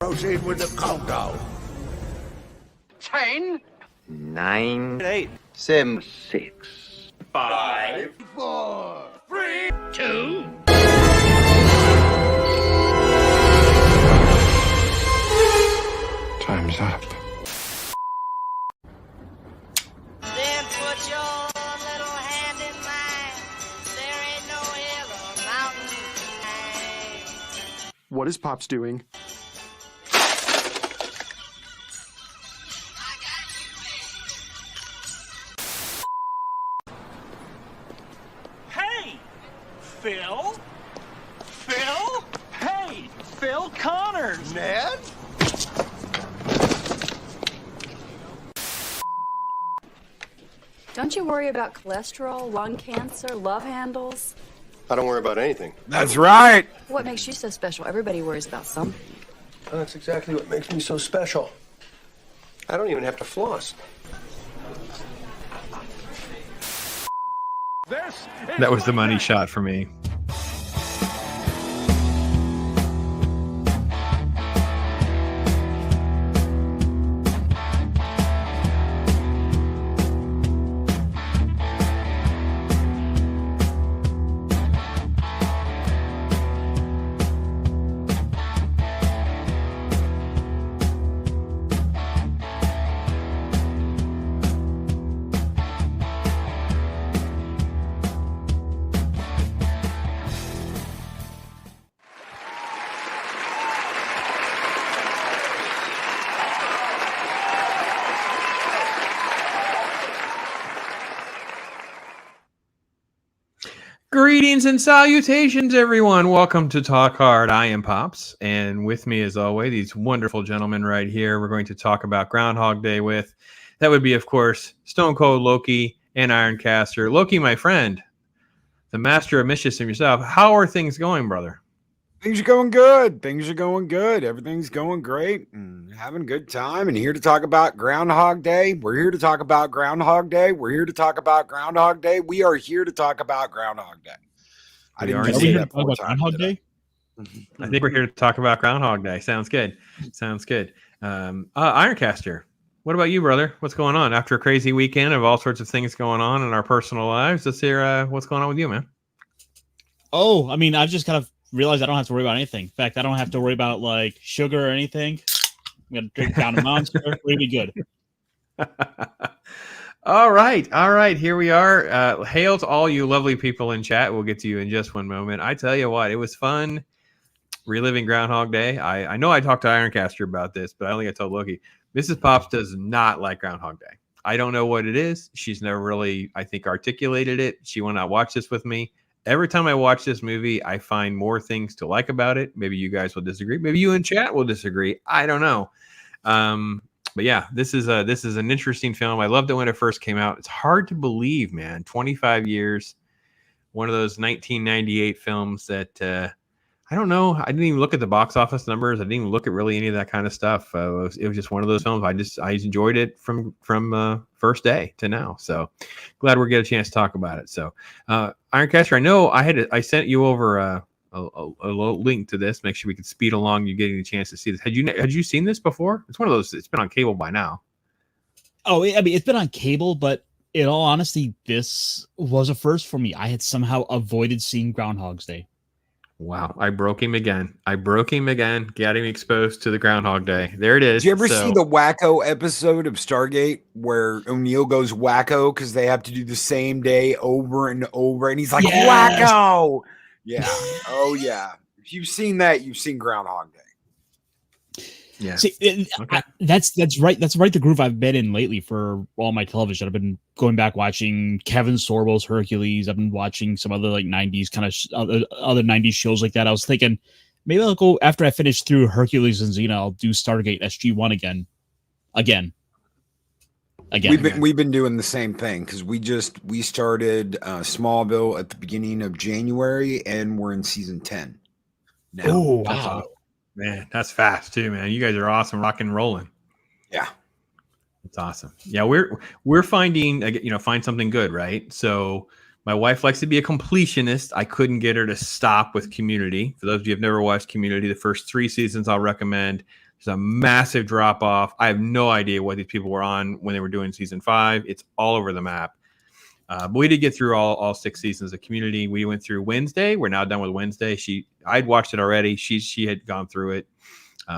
Proceed with the countdown. 10, 9, 8, 7, 6, 5, 4, 3, 2. Time's up. Then put your little hand in mine. There ain't no hill or mountain high. What is Pops doing? Hey! Phil? Phil? Hey! Phil Connors! Ned? Don't you worry about cholesterol, lung cancer, love handles? I don't worry about anything. That's right. What makes you so special? Everybody worries about something. That's exactly what makes me so special. I don't even have to floss. That was the money shot for me. Greetings and salutations, everyone. Welcome to Talk Hard. I am Pops, and with me, as always, these wonderful gentlemen right here. We're going to talk about Groundhog Day with. That would be, of course, Stone Cold Loki and Ironcaster. Loki, my friend, the master of mischief himself. How are things going, brother? Things are going good. Things are going good. Everything's going great and having a good time. And here to talk about Groundhog Day. We're here to talk about Groundhog Day. We're here to talk about Groundhog Day. We are here to talk about Groundhog Day. I didn't just say that four times. Groundhog Day? I think we're here to talk about Groundhog Day. Sounds good. Sounds good. Ironcaster, what about you, brother? What's going on after a crazy weekend of all sorts of things going on in our personal lives? Let's hear what's going on with you, man. Oh, I mean, I've just kind of realized I don't have to worry about anything. In fact, I don't have to worry about like sugar or anything. I'm gonna drink down a monster. We'll be good. All right. Here we are. Hail to all you lovely people in chat. We'll get to you in just one moment. I tell you what, it was fun reliving Groundhog Day. I know I talked to Ironcaster about this, but I only got told Loki. Mrs. Pops does not like Groundhog Day. I don't know what it is. She's never really, I think, articulated it. She will not watch this with me. Every time I watch this movie, I find more things to like about it. Maybe you guys will disagree. Maybe you in chat will disagree. I don't know. But yeah, this is an interesting film. I loved it when it first came out. It's hard to believe, man. 25 years, one of those 1998 films that I don't know. I didn't even look at the box office numbers. I didn't even look at really any of that kind of stuff. It was just one of those films. I enjoyed it from first day to now. So glad we're getting a chance to talk about it. So Ironcaster, I know I sent you over a link to this. Make sure we can speed along you getting a chance to see this. Had you seen this before? It's one of those. It's been on cable by now. Oh, I mean, it's been on cable, but in all honesty, this was a first for me. I had somehow avoided seeing Groundhog's Day. Wow, I broke him again. Getting exposed to the Groundhog Day. There it is. Did you ever see the wacko episode of Stargate where O'Neill goes wacko because they have to do the same day over and over? And he's like, Yes. wacko. Yeah. Oh, yeah. If you've seen that, you've seen Groundhog Day. Yeah. See, Okay. that's right. That's right. The groove I've been in lately for all my television. I've been going back watching Kevin Sorbo's Hercules. I've been watching some other like 90s kind of other 90s shows like that. I was thinking maybe I'll go after I finish through Hercules and Xena. I'll do Stargate SG-1 again. We've been doing the same thing because we started Smallville at the beginning of January and we're in season 10 now. Oh, Wow. Man, that's fast too, man. You guys are awesome, rock and rolling. Yeah, it's awesome. Yeah, we're finding, find something good, right? So my wife likes to be a completionist. I couldn't get her to stop with Community. For those of you who have never watched Community, the first 3 seasons I'll recommend. There's a massive drop off. I have no idea what these people were on when they were doing season 5. It's all over the map. But we did get through all 6 seasons of Community. We went through Wednesday. We're now done with Wednesday. I'd watched it already. She had gone through it.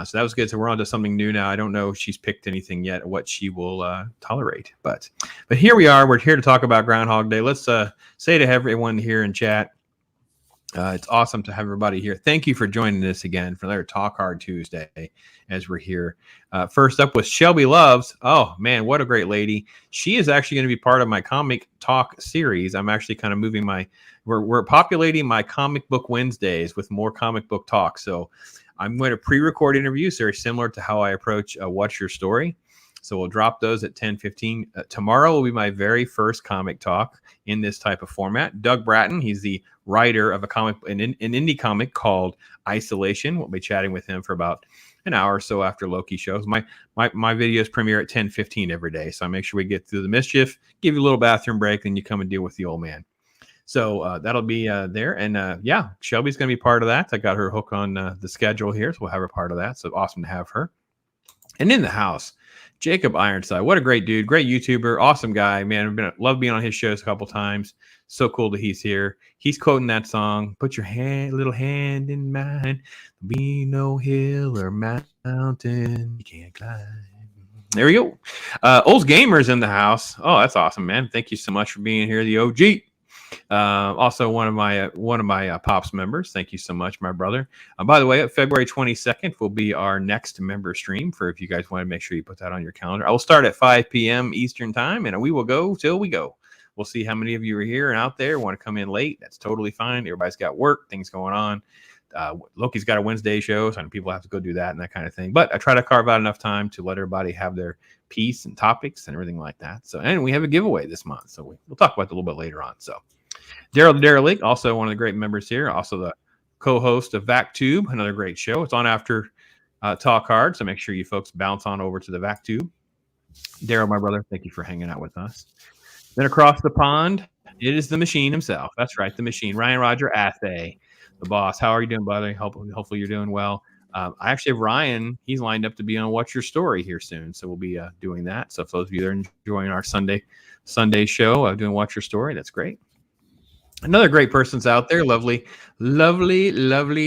So that was good. So we're on to something new now. I don't know if she's picked anything yet, what she will tolerate. But here we are. We're here to talk about Groundhog Day. Let's say to everyone here in chat, it's awesome to have everybody here. Thank you for joining us again for another Talk Hard Tuesday as we're here. First up was Shelby Loves. Oh, man, what a great lady. She is actually going to be part of my comic talk series. I'm actually kind of moving we're populating my comic book Wednesdays with more comic book talk. So I'm going to pre-record interviews very similar to how I approach What's Your Story. So we'll drop those at 10:15. Tomorrow will be my very first comic talk in this type of format. Doug Bratton, he's the writer of an indie comic called Isolation. We'll be chatting with him for about an hour or so after Loki shows. My videos premiere at 10:15 every day. So I make sure we get through the mischief, give you a little bathroom break, and you come and deal with the old man. So that'll be there. And yeah, Shelby's going to be part of that. I got her hook on the schedule here, so we'll have her part of that. So awesome to have her. And in the house, Jacob Ironside. What a great dude. Great YouTuber. Awesome guy, man. Love being on his shows a couple times. So cool that he's here. He's quoting that song. Put your little hand in mine. Be no hill or mountain you can't climb. There we go. Old Gamer's in the house. Oh, that's awesome, man. Thank you so much for being here. The OG. Also one of my Pops members. Thank you so much, my brother. By the way, February 22nd will be our next member stream. For if you guys want to make sure you put that on your calendar. I will start at 5 p.m. Eastern time, and we will go till we go. We'll see how many of you are here and out there want to come in late. That's totally fine. Everybody's got work, things going on. Loki's got a Wednesday show, so people have to go do that and that kind of thing. But I try to carve out enough time to let everybody have their piece and topics and everything like that. So, and we have a giveaway this month, so we'll talk about it a little bit later on. So, Daryl the Derelict, also one of the great members here, also the co-host of VacTube, another great show. It's on after Talk Hard, so make sure you folks bounce on over to the VacTube. Daryl, my brother, thank you for hanging out with us. Then across the pond, it is the machine himself. That's right, the machine. Ryan Roger Athay, the boss. How are you doing, brother? Hopefully you're doing well. I actually have Ryan. He's lined up to be on What's Your Story here soon, so we'll be doing that. So for those of you that are enjoying our Sunday show, doing What's Your Story, that's great. Another great person's out there, lovely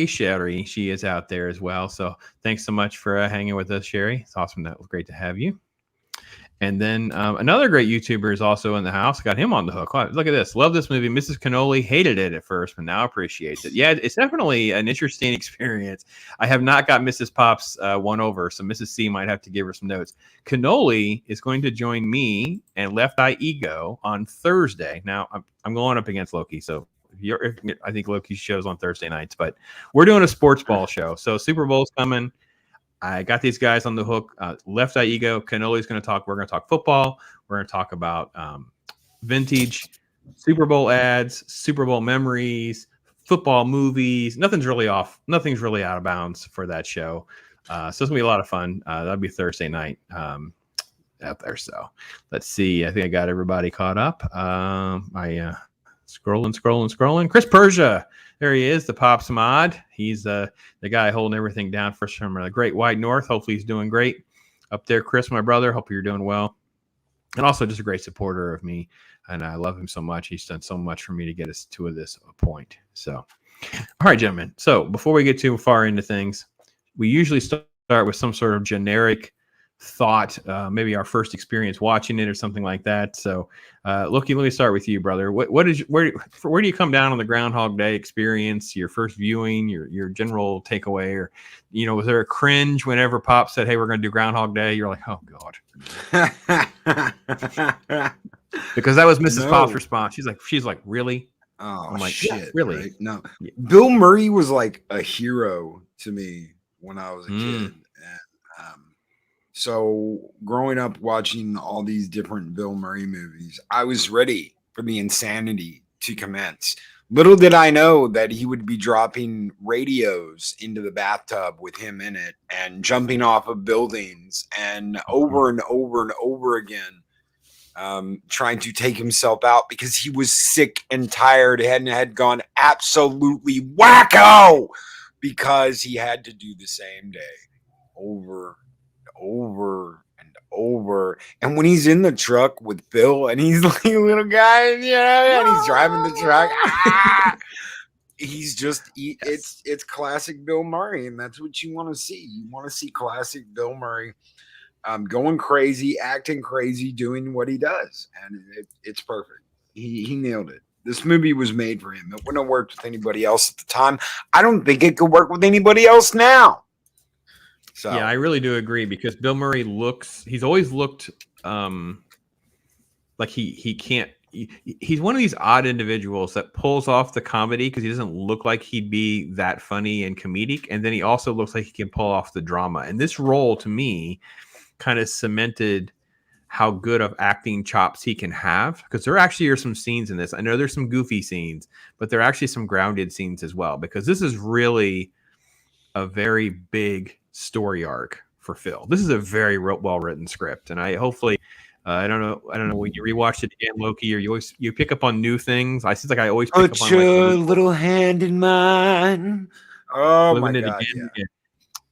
Sherry. She is out there as well. So thanks so much for hanging with us, Sherry. It's awesome. That was great to have you. And then another great YouTuber is also in the house. Got him on the hook. Look at this. Love this movie. Mrs. Cannoli hated it at first, but now appreciates it. Yeah, it's definitely an interesting experience. I have not got Mrs. Pop's one over, so Mrs. C might have to give her some notes. Cannoli is going to join me and Left Eye Ego on Thursday. Now, I'm going up against Loki, so I think Loki shows on Thursday nights, but we're doing a sports ball show. So Super Bowl's coming. I got these guys on the hook. Left Eye Ego, Cannoli's going to talk. We're going to talk football. We're going to talk about vintage Super Bowl ads, Super Bowl memories, football movies. Nothing's really out of bounds for that show. So it's going to be a lot of fun. That'll be Thursday night out there. So let's see. I think I got everybody caught up. Scrolling. Chris Persia. There he is, the Pops mod. He's the guy holding everything down for us from the Great White North. Hopefully he's doing great up there. Chris, my brother, hope you're doing well. And also just a great supporter of me. And I love him so much. He's done so much for me to get us to this point. So, all right, gentlemen. So before we get too far into things, we usually start with some sort of generic thought, maybe our first experience watching it or something like that. So Loki, let me start with you, brother. Where do you come down on the Groundhog Day experience, your first viewing, your general takeaway, or was there a cringe whenever Pop said, hey, we're going to do Groundhog Day? You're like, oh god. Because that was Mrs. Pop's response. She's like really? Oh, I'm like, shit, yeah, really? Right? No. Bill Murray was like a hero to me when I was a kid. And so growing up watching all these different Bill Murray movies, I was ready for the insanity to commence. Little did I know that he would be dropping radios into the bathtub with him in it and jumping off of buildings and over and over again, trying to take himself out because he was sick and tired and had gone absolutely wacko because he had to do the same day over and over and over. And when he's in the truck with Bill and he's like a little guy, and he's driving the truck, he's just it's classic Bill Murray, and that's what you want to see. You want to see classic Bill Murray going crazy, acting crazy, doing what he does, and it's perfect. He nailed it. This movie was made for him. It wouldn't have worked with anybody else at the time. I don't think it could work with anybody else now. So yeah, I really do agree, because Bill Murray he's always looked like he can't. He's one of these odd individuals that pulls off the comedy because he doesn't look like he'd be that funny and comedic, and then he also looks like he can pull off the drama. And this role, to me, kind of cemented how good of acting chops he can have, because there actually are some scenes in this. I know there's some goofy scenes, but there are actually some grounded scenes as well, because this is really a very big story arc for Phil. This is a very well written script, and I don't know when you rewatch it again, Loki, or you pick up on new things. I seems like I always pick up on put your little hand in mine. Oh my God! Yeah.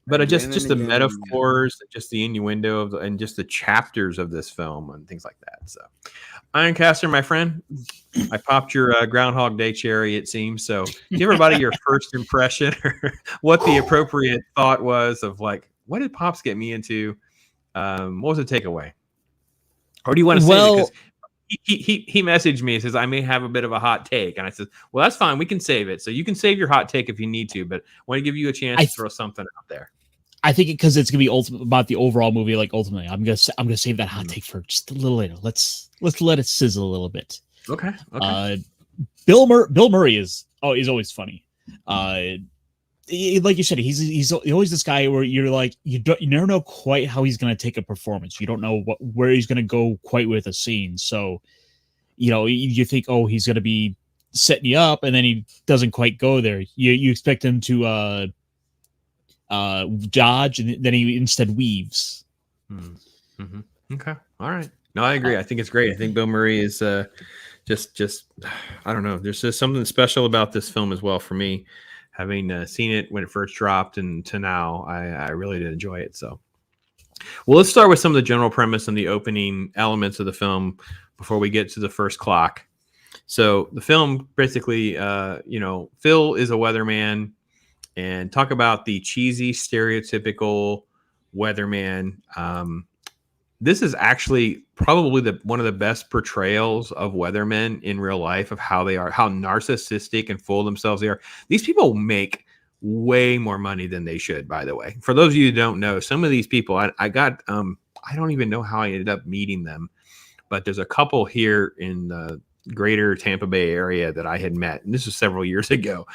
But just the metaphors, just the innuendo and just the chapters of this film and things like that. So, Ironcaster, my friend, I popped your Groundhog Day cherry, it seems. So, give everybody your first impression, or what the appropriate thought was of, like, what did Pops get me into? What was the takeaway? Or do you want to say it? Because he messaged me and says, I may have a bit of a hot take. And I said, well, that's fine. We can save it. So you can save your hot take if you need to, but I want to give you a chance to throw something out there. I think because it's gonna be about the overall movie. Like, ultimately, I'm gonna save that hot take for just a little later. Let's let it sizzle a little bit. Okay. Bill Murray is always funny. Like you said, he's always this guy where you're like, you never know quite how he's gonna take a performance. You don't know where he's gonna go quite with a scene. So, you think, oh, he's gonna be setting you up, and then he doesn't quite go there. You expect him to dodge, and then he instead weaves. Mm-hmm. Okay, all right. No, I agree. I think it's great. I think Bill Murray is just I don't know. There's just something special about this film as well for me, having seen it when it first dropped and to now. I really did enjoy it. So, well, let's start with some of the general premise and the opening elements of the film before we get to the first clock. So the film basically, Phil is a weatherman. And talk about the cheesy, stereotypical weatherman. This is actually probably one of the best portrayals of weathermen in real life, of how they are, how narcissistic and full of themselves they are. These people make way more money than they should, by the way. For those of you who don't know, some of these people, I got, I don't even know how I ended up meeting them, but there's a couple here in the greater Tampa Bay area that I had met, and this was several years ago.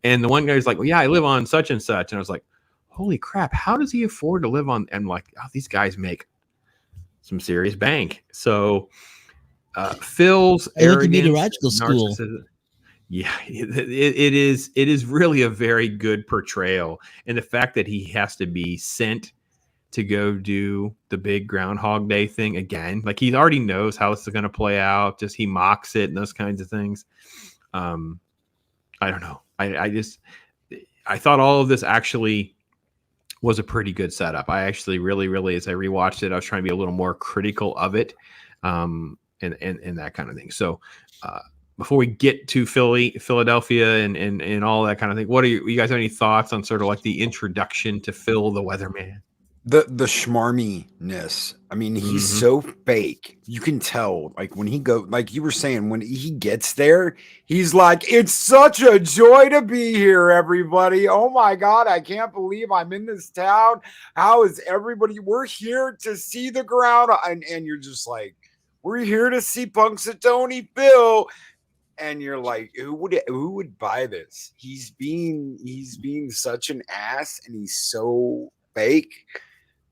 And the one guy's like, well, yeah, I live on such and such. And I was like, holy crap, how does he afford to live on? And like, oh, these guys make some serious bank. So Phil's arrogance, narcissism, yeah, it is really a very good portrayal. And the fact that he has to be sent to go do the big Groundhog Day thing again. Like, he already knows how this is going to play out. Just he mocks it and those kinds of things. I don't know. I thought all of this actually was a pretty good setup. I actually really, as I rewatched it, I was trying to be a little more critical of it, and that kind of thing. So before we get to Philadelphia and all that kind of thing, what are you guys have any thoughts on sort of like the introduction to Phil the Weatherman? The schmarminess. I mean, he's so fake. You can tell, like, when he like you were saying, when he gets there, he's like, it's such a joy to be here, everybody. Oh my God, I can't believe I'm in this town. How is everybody? We're here to see the ground. And you're just like, we're here to see Punxsutawney Phil. And you're like, who would buy this? He's being such an ass, and he's so fake.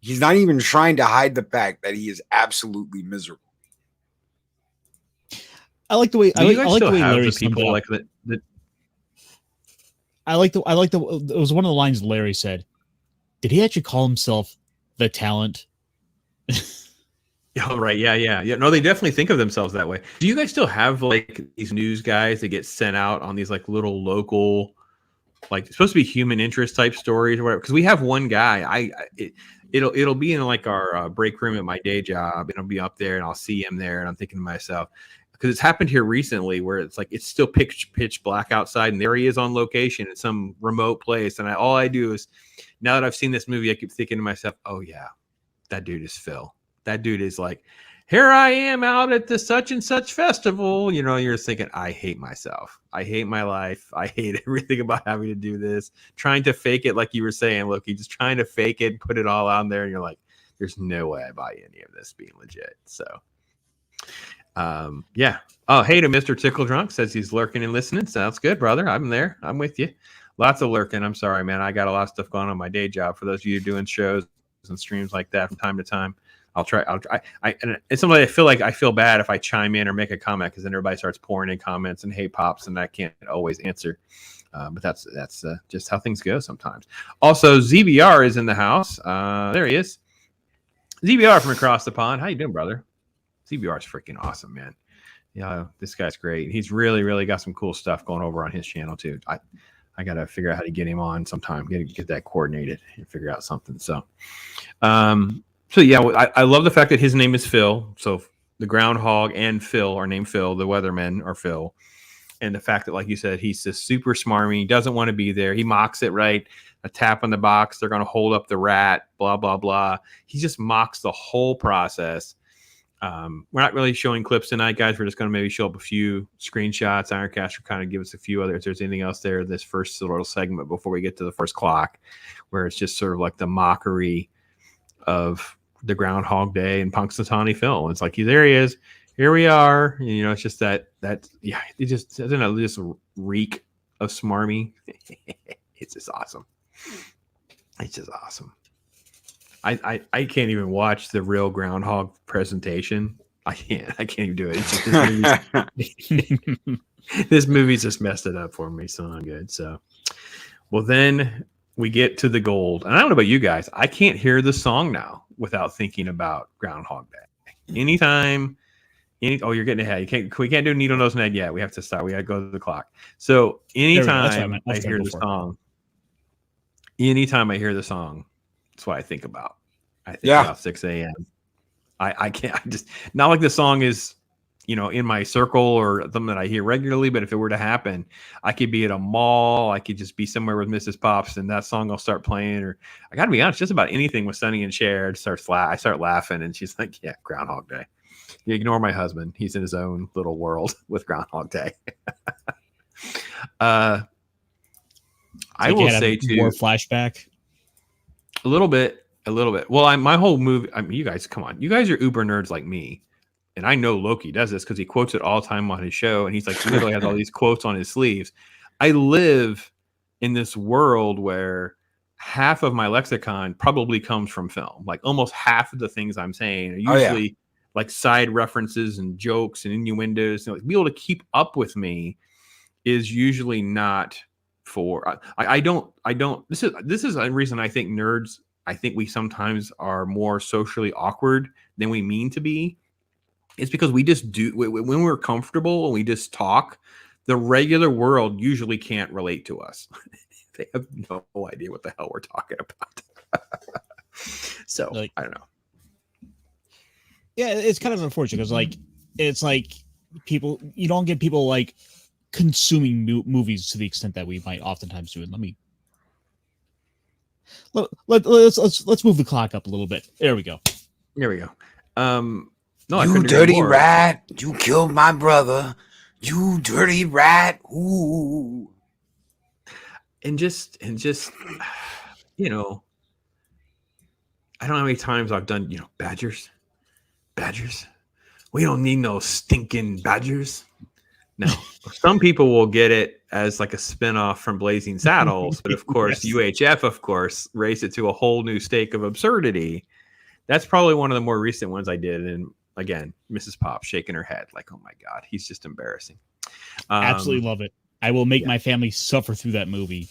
He's not even trying to hide the fact that he is absolutely miserable. I like the way I like the way Larry people like that. I like the it was one of the lines Larry said. Did he actually call himself the talent? Oh, right. Yeah. No, they definitely think of themselves that way. Do you guys still have like these news guys that get sent out on these like little local like it's supposed to be human interest type stories or whatever. Because we have one guy, it'll be in like our break room at my day job, and I'll be up there and I'll see him there, and I'm thinking to myself, because it's happened here recently where it's like it's still pitch black outside, and there he is on location in some remote place, and all I do is, now that I've seen this movie, I keep thinking to myself, oh yeah, that dude is Phil. That dude is like, here I am out at the such and such festival. You know, you're thinking, I hate myself. I hate my life. I hate everything about having to do this. Trying to fake it, like you were saying, Loki, just trying to fake it, put it all out there. And you're like, there's no way I buy any of this being legit. So, yeah. Oh, hey to Mr. Tickle Drunk, says he's lurking and listening. Sounds good, brother. I'm there. I'm with you. Lots of lurking. I'm sorry, man. I got a lot of stuff going on my day job. For those of you doing shows and streams like that from time to time, I'll try. And it's something I feel bad if I chime in or make a comment, because then everybody starts pouring in comments and hate pops, and I can't always answer. But that's just how things go sometimes. Also, ZBR is in the house. There he is. ZBR from across the pond. How you doing, brother? ZBR is freaking awesome, man. Yeah, this guy's great. He's really, really got some cool stuff going over on his channel too. I got to figure out how to get him on sometime. Get that coordinated and figure out something. So, so yeah, I love the fact that his name is Phil. So the Groundhog and Phil are named Phil. The Weathermen are Phil. And the fact that, like you said, he's just super smarmy. He doesn't want to be there. He mocks it, right? A tap on the box. They're going to hold up the rat, blah, blah, blah. He just mocks the whole process. We're not really showing clips tonight, guys. We're just going to maybe show up a few screenshots. Ironcaster kind of give us a few other, if there's anything else there, this first little segment before we get to the first clock, where it's just sort of like the mockery of the Groundhog Day and Punxsutawney Phil. It's like, there he is. Here we are. And, you know, it's just that yeah, it just doesn't know, this reek of smarmy. It's just awesome. It's just awesome. I can't even watch the real Groundhog presentation. I can't even do it. It's just, this movie's just messed it up for me. So I'm good. So, well, then we get to the gold. And I don't know about you guys. I can't hear the song now without thinking about Groundhog Day. Anytime. You're getting ahead. We can't do Needle Nose Ned yet. We have to start. We got to go to the clock. So anytime I hear the song, that's what I think about. I think about 6 a.m. I can't. I just not like the song is, you know, in my circle or something that I hear regularly. But if it were to happen, I could be at a mall. I could just be somewhere with Mrs. Pops, and that song will start playing. Or I got to be honest, just about anything with Sonny and Cher. I start laughing, and she's like, "Yeah, Groundhog Day." You ignore my husband; he's in his own little world with Groundhog Day. I will say too, more flashback. A little bit. Well, my whole movie. I mean, you guys, come on. You guys are uber nerds like me, and I know Loki does this because he quotes it all the time on his show, and he's like literally has all these quotes on his sleeves. I live in this world where half of my lexicon probably comes from film. Like almost half of the things I'm saying are usually like side references and jokes and innuendos. And like, be able to keep up with me is usually not for. I don't. This is a reason I think nerds. I think we sometimes are more socially awkward than we mean to be. It's because we just do when we're comfortable and we just talk. The regular world usually can't relate to us. They have no idea what the hell we're talking about. So like, I don't know. Yeah, it's kind of unfortunate because like it's like you don't get people like consuming movies to the extent that we might oftentimes do. And let's move the clock up a little bit. There we go. No, you dirty rat! You killed my brother. You dirty rat! Ooh. And just you know, I don't know how many times I've done, you know, badgers. We don't need no stinking badgers. No, some people will get it as like a spinoff from Blazing Saddles, but of course, yes. UHF, of course, raised it to a whole new stake of absurdity. That's probably one of the more recent ones I did. And again, Mrs. Pop shaking her head like, oh my God, he's just embarrassing. Absolutely love it. I will make my family suffer through that movie.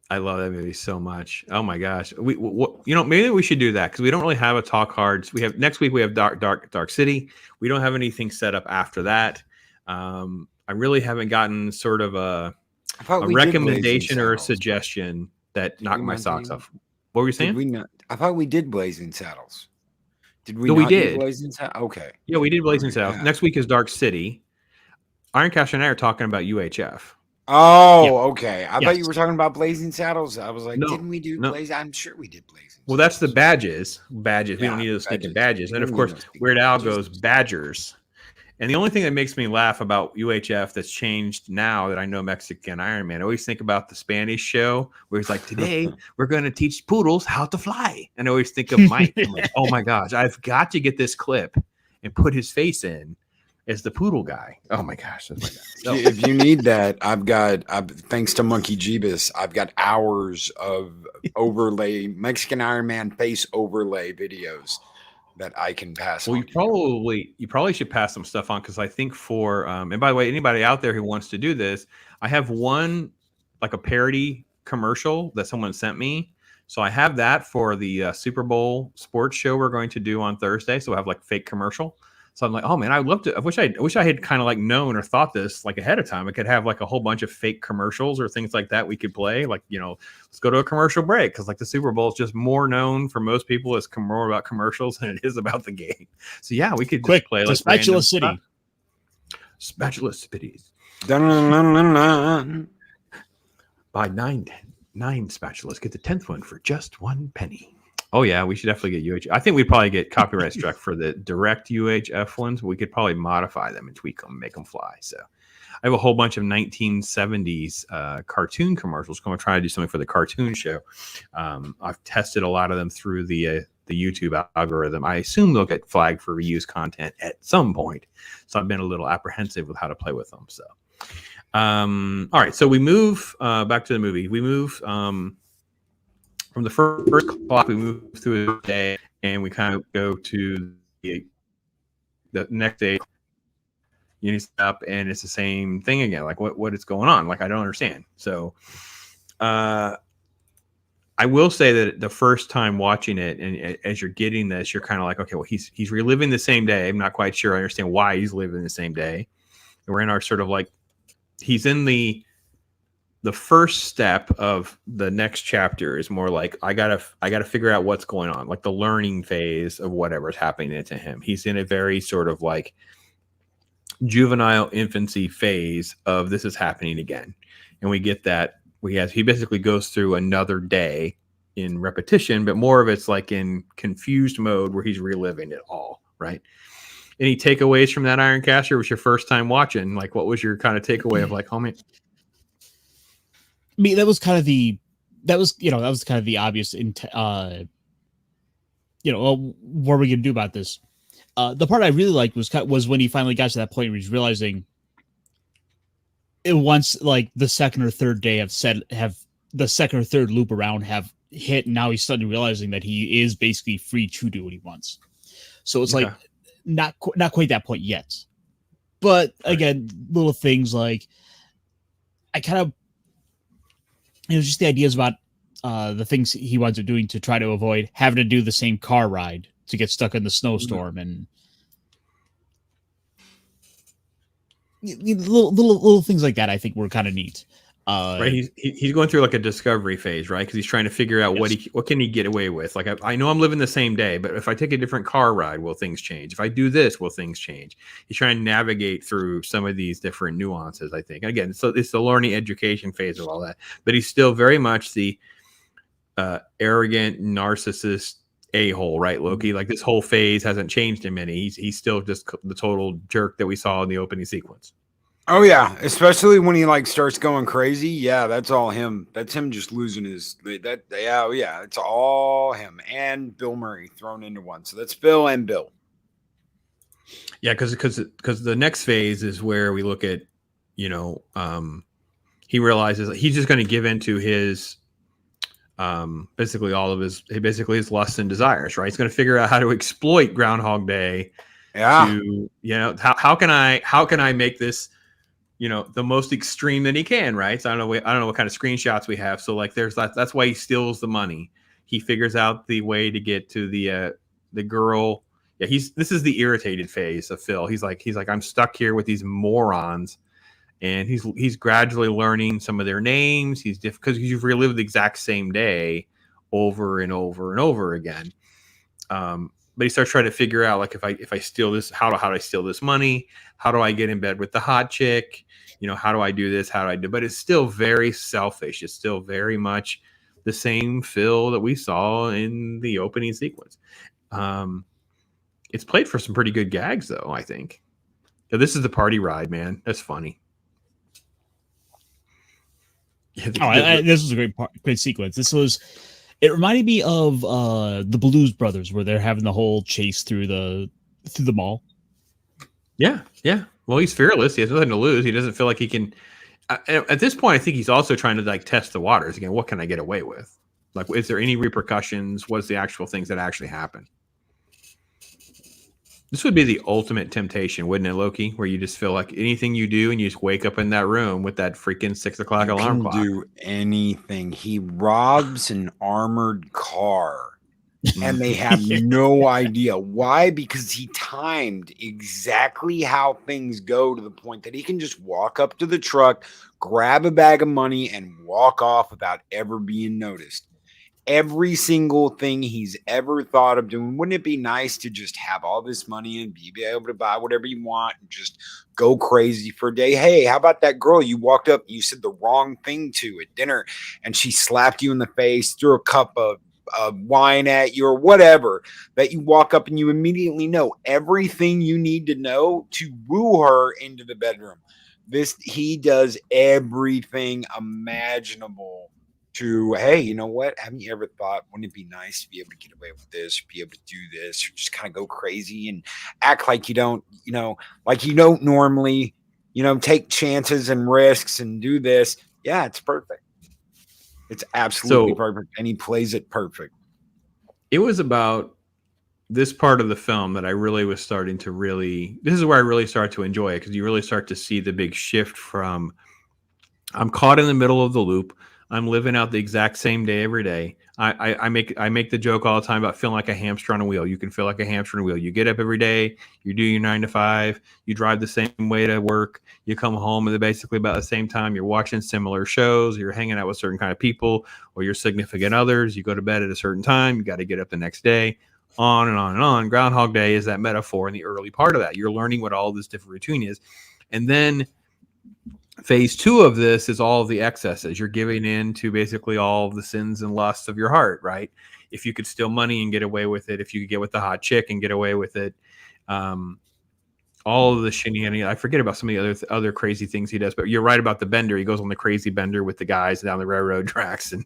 I love that movie so much. Oh my gosh. You know, maybe we should do that because we don't really have a talk hards. We have next week, we have Dark City. We don't have anything set up after that. I really haven't gotten sort of I thought A we did Blazing recommendation or a Saddles. suggestion that knocked my mind socks saying? off. What were you Did saying? we not? I thought we did Blazing Saddles. Did we No, we not do did. Blazing Saddles? Okay. Yeah, we did Blazing Right, Saddles. yeah. Next week is Dark City. Ironcaster and I are talking about UHF. Oh, okay. I thought you Yes. were talking about Blazing Saddles. I was like, No, didn't we do no. Blazing? I'm sure we did Blazing. Well, that's the Saddles. badges. Badges. We don't Yeah, need those stinking badges. badges. And We of don't course, need those stinking Weird Al badges. goes Badgers. And the only thing that makes me laugh about UHF that's changed now that I know Mexican Iron Man, I always think about the Spanish show where he's like, today we're going to teach poodles how to fly. And I always think of Mike. I'm like, oh my gosh, I've got to get this clip and put his face in as the poodle guy. Oh my gosh. That's my God. So, If you need that, thanks to Monkey Jeebus, I've got hours of overlay, Mexican Iron Man face overlay videos that I can pass well, on. you probably should pass some stuff on because I think for and by the way, anybody out there who wants to do this, I have one like a parody commercial that someone sent me. So I have that for the Super Bowl sports show we're going to do on Thursday. So I have like fake commercial. So I'm like, oh man, I love to. I wish I had kind of like known or thought this like ahead of time. I could have like a whole bunch of fake commercials or things like that we could play. Like, let's go to a commercial break because like the Super Bowl is just more known for most people as more about commercials than it is about the game. So yeah, we could Quick, just play to like Spatula City. Spatula Cities. Dun-dun-dun-dun-dun. Buy nine spatulas, get the 10th one for just 1 penny. Oh yeah, we should definitely get UHF. I think we'd probably get copyright struck for the direct UHF ones, but we could probably modify them and tweak them, make them fly. So I have a whole bunch of 1970s cartoon commercials. I'm trying to do something for the cartoon show. I've tested a lot of them through the YouTube algorithm. I assume they'll get flagged for reuse content at some point. So I've been a little apprehensive with how to play with them. So, all right. So we move back to the movie. We move from the first clock, we move through the day, and we kind of go to the next day. You need up, and it's the same thing again. Like, what is going on? Like, I don't understand. So, I will say that the first time watching it, and as you're getting this, you're kind of like, okay, well, he's reliving the same day. I'm not quite sure I understand why he's living the same day. And we're in our sort of like, he's in the first step of the next chapter is more like I gotta figure out what's going on, like the learning phase of whatever's happening to him. He's in a very sort of like juvenile infancy phase of this is happening again, and we get that he basically goes through another day in repetition, but more of it's like in confused mode where he's reliving it all. Right? Any takeaways from that, Ironcaster? Was your first time watching? Like, what was your kind of takeaway of like, oh man? I mean, that was kind of the obvious what are we gonna do about this? The part I really liked was when he finally got to that point where he's realizing it once like the second or third day have the second or third loop around have hit, and now he's suddenly realizing that he is basically free to do what he wants. So it's like not quite that point yet, but again, little things like I kind of. Just the ideas about the things he winds up doing to try to avoid having to do the same car ride to get stuck in the snowstorm and little things like that. I think were kind of neat. Right, he's going through like a discovery phase, right? Because he's trying to figure out what can he get away with. Like I know I'm living the same day, but if I take a different car ride, will things change? If I do this, will things change? He's trying to navigate through some of these different nuances, I think. And again, so it's the learning education phase of all that, but he's still very much the arrogant narcissist a-hole, right, Loki? Like this whole phase hasn't changed him any. He's still just the total jerk that we saw in the opening sequence. Oh yeah, especially when he like starts going crazy. Yeah, that's all him. That's him just losing his yeah, it's all him and Bill Murray thrown into one. So that's Bill and Bill. Yeah, because the next phase is where we look at, he realizes that he's just going to give into his basically his lusts and desires, right? He's going to figure out how to exploit Groundhog Day. Yeah. To, how can I make this the most extreme that he can, right? So I don't know what kind of screenshots we have. So like there's that's why he steals the money. He figures out the way to get to the girl. Yeah, this is the irritated phase of Phil. He's like I'm stuck here with these morons, and he's gradually learning some of their names. He's because you've relived the exact same day over and over and over again. But he starts trying to figure out, like, if I steal this, how do I steal this money? How do I get in bed with the hot chick? You know, how do I do this? How do I do? But it's still very selfish. It's still very much the same Phil that we saw in the opening sequence. It's played for some pretty good gags, though, I think. Yeah, this is the party ride, man. That's funny. Yeah, this was a great sequence. It reminded me of the Blues Brothers, where they're having the whole chase through the mall. Yeah. Well, he's fearless. He has nothing to lose. He doesn't feel like he can. At this point, I think he's also trying to like test the waters again. What can I get away with? Like, is there any repercussions? What's the actual things that actually happen? This would be the ultimate temptation, wouldn't it, Loki? Where you just feel like anything you do, and you just wake up in that room with that freaking 6 o'clock alarm clock. Do anything. He robs an armored car, and they have no idea why. Because he timed exactly how things go to the point that he can just walk up to the truck, grab a bag of money, and walk off without ever being noticed. Every single thing he's ever thought of doing. Wouldn't it be nice to just have all this money and be able to buy whatever you want and just go crazy for a day? Hey, how about that girl you walked up and you said the wrong thing to at dinner, and she slapped you in the face, threw a cup of wine at you or whatever, that you walk up and you immediately know everything you need to know to woo her into the bedroom. He does everything imaginable to, hey, you know what? Haven't you ever thought, wouldn't it be nice to be able to get away with this, be able to do this, or just kind of go crazy and act like you don't, like you don't normally, take chances and risks and do this. Yeah, it's perfect. It's absolutely perfect. And he plays it perfect. It was about this part of the film that I really was starting to this is where I really started to enjoy it, because you really start to see the big shift from, I'm caught in the middle of the loop. I'm living out the exact same day every day. I make the joke all the time about feeling like a hamster on a wheel. You can feel like a hamster on a wheel. You get up every day, you do your 9 to 5, you drive the same way to work, you come home at basically about the same time, you're watching similar shows, you're hanging out with certain kind of people or your significant others, you go to bed at a certain time, you got to get up the next day, on and on and on. Groundhog Day is that metaphor in the early part of that. You're learning what all this different routine is. And then phase 2 of this is all of the excesses. You're giving in to basically all of the sins and lusts of your heart, right? If you could steal money and get away with it, if you could get with the hot chick and get away with it, all of the shenanigans. I forget about some of the other crazy things he does, but you're right about the bender. He goes on the crazy bender with the guys down the railroad tracks. And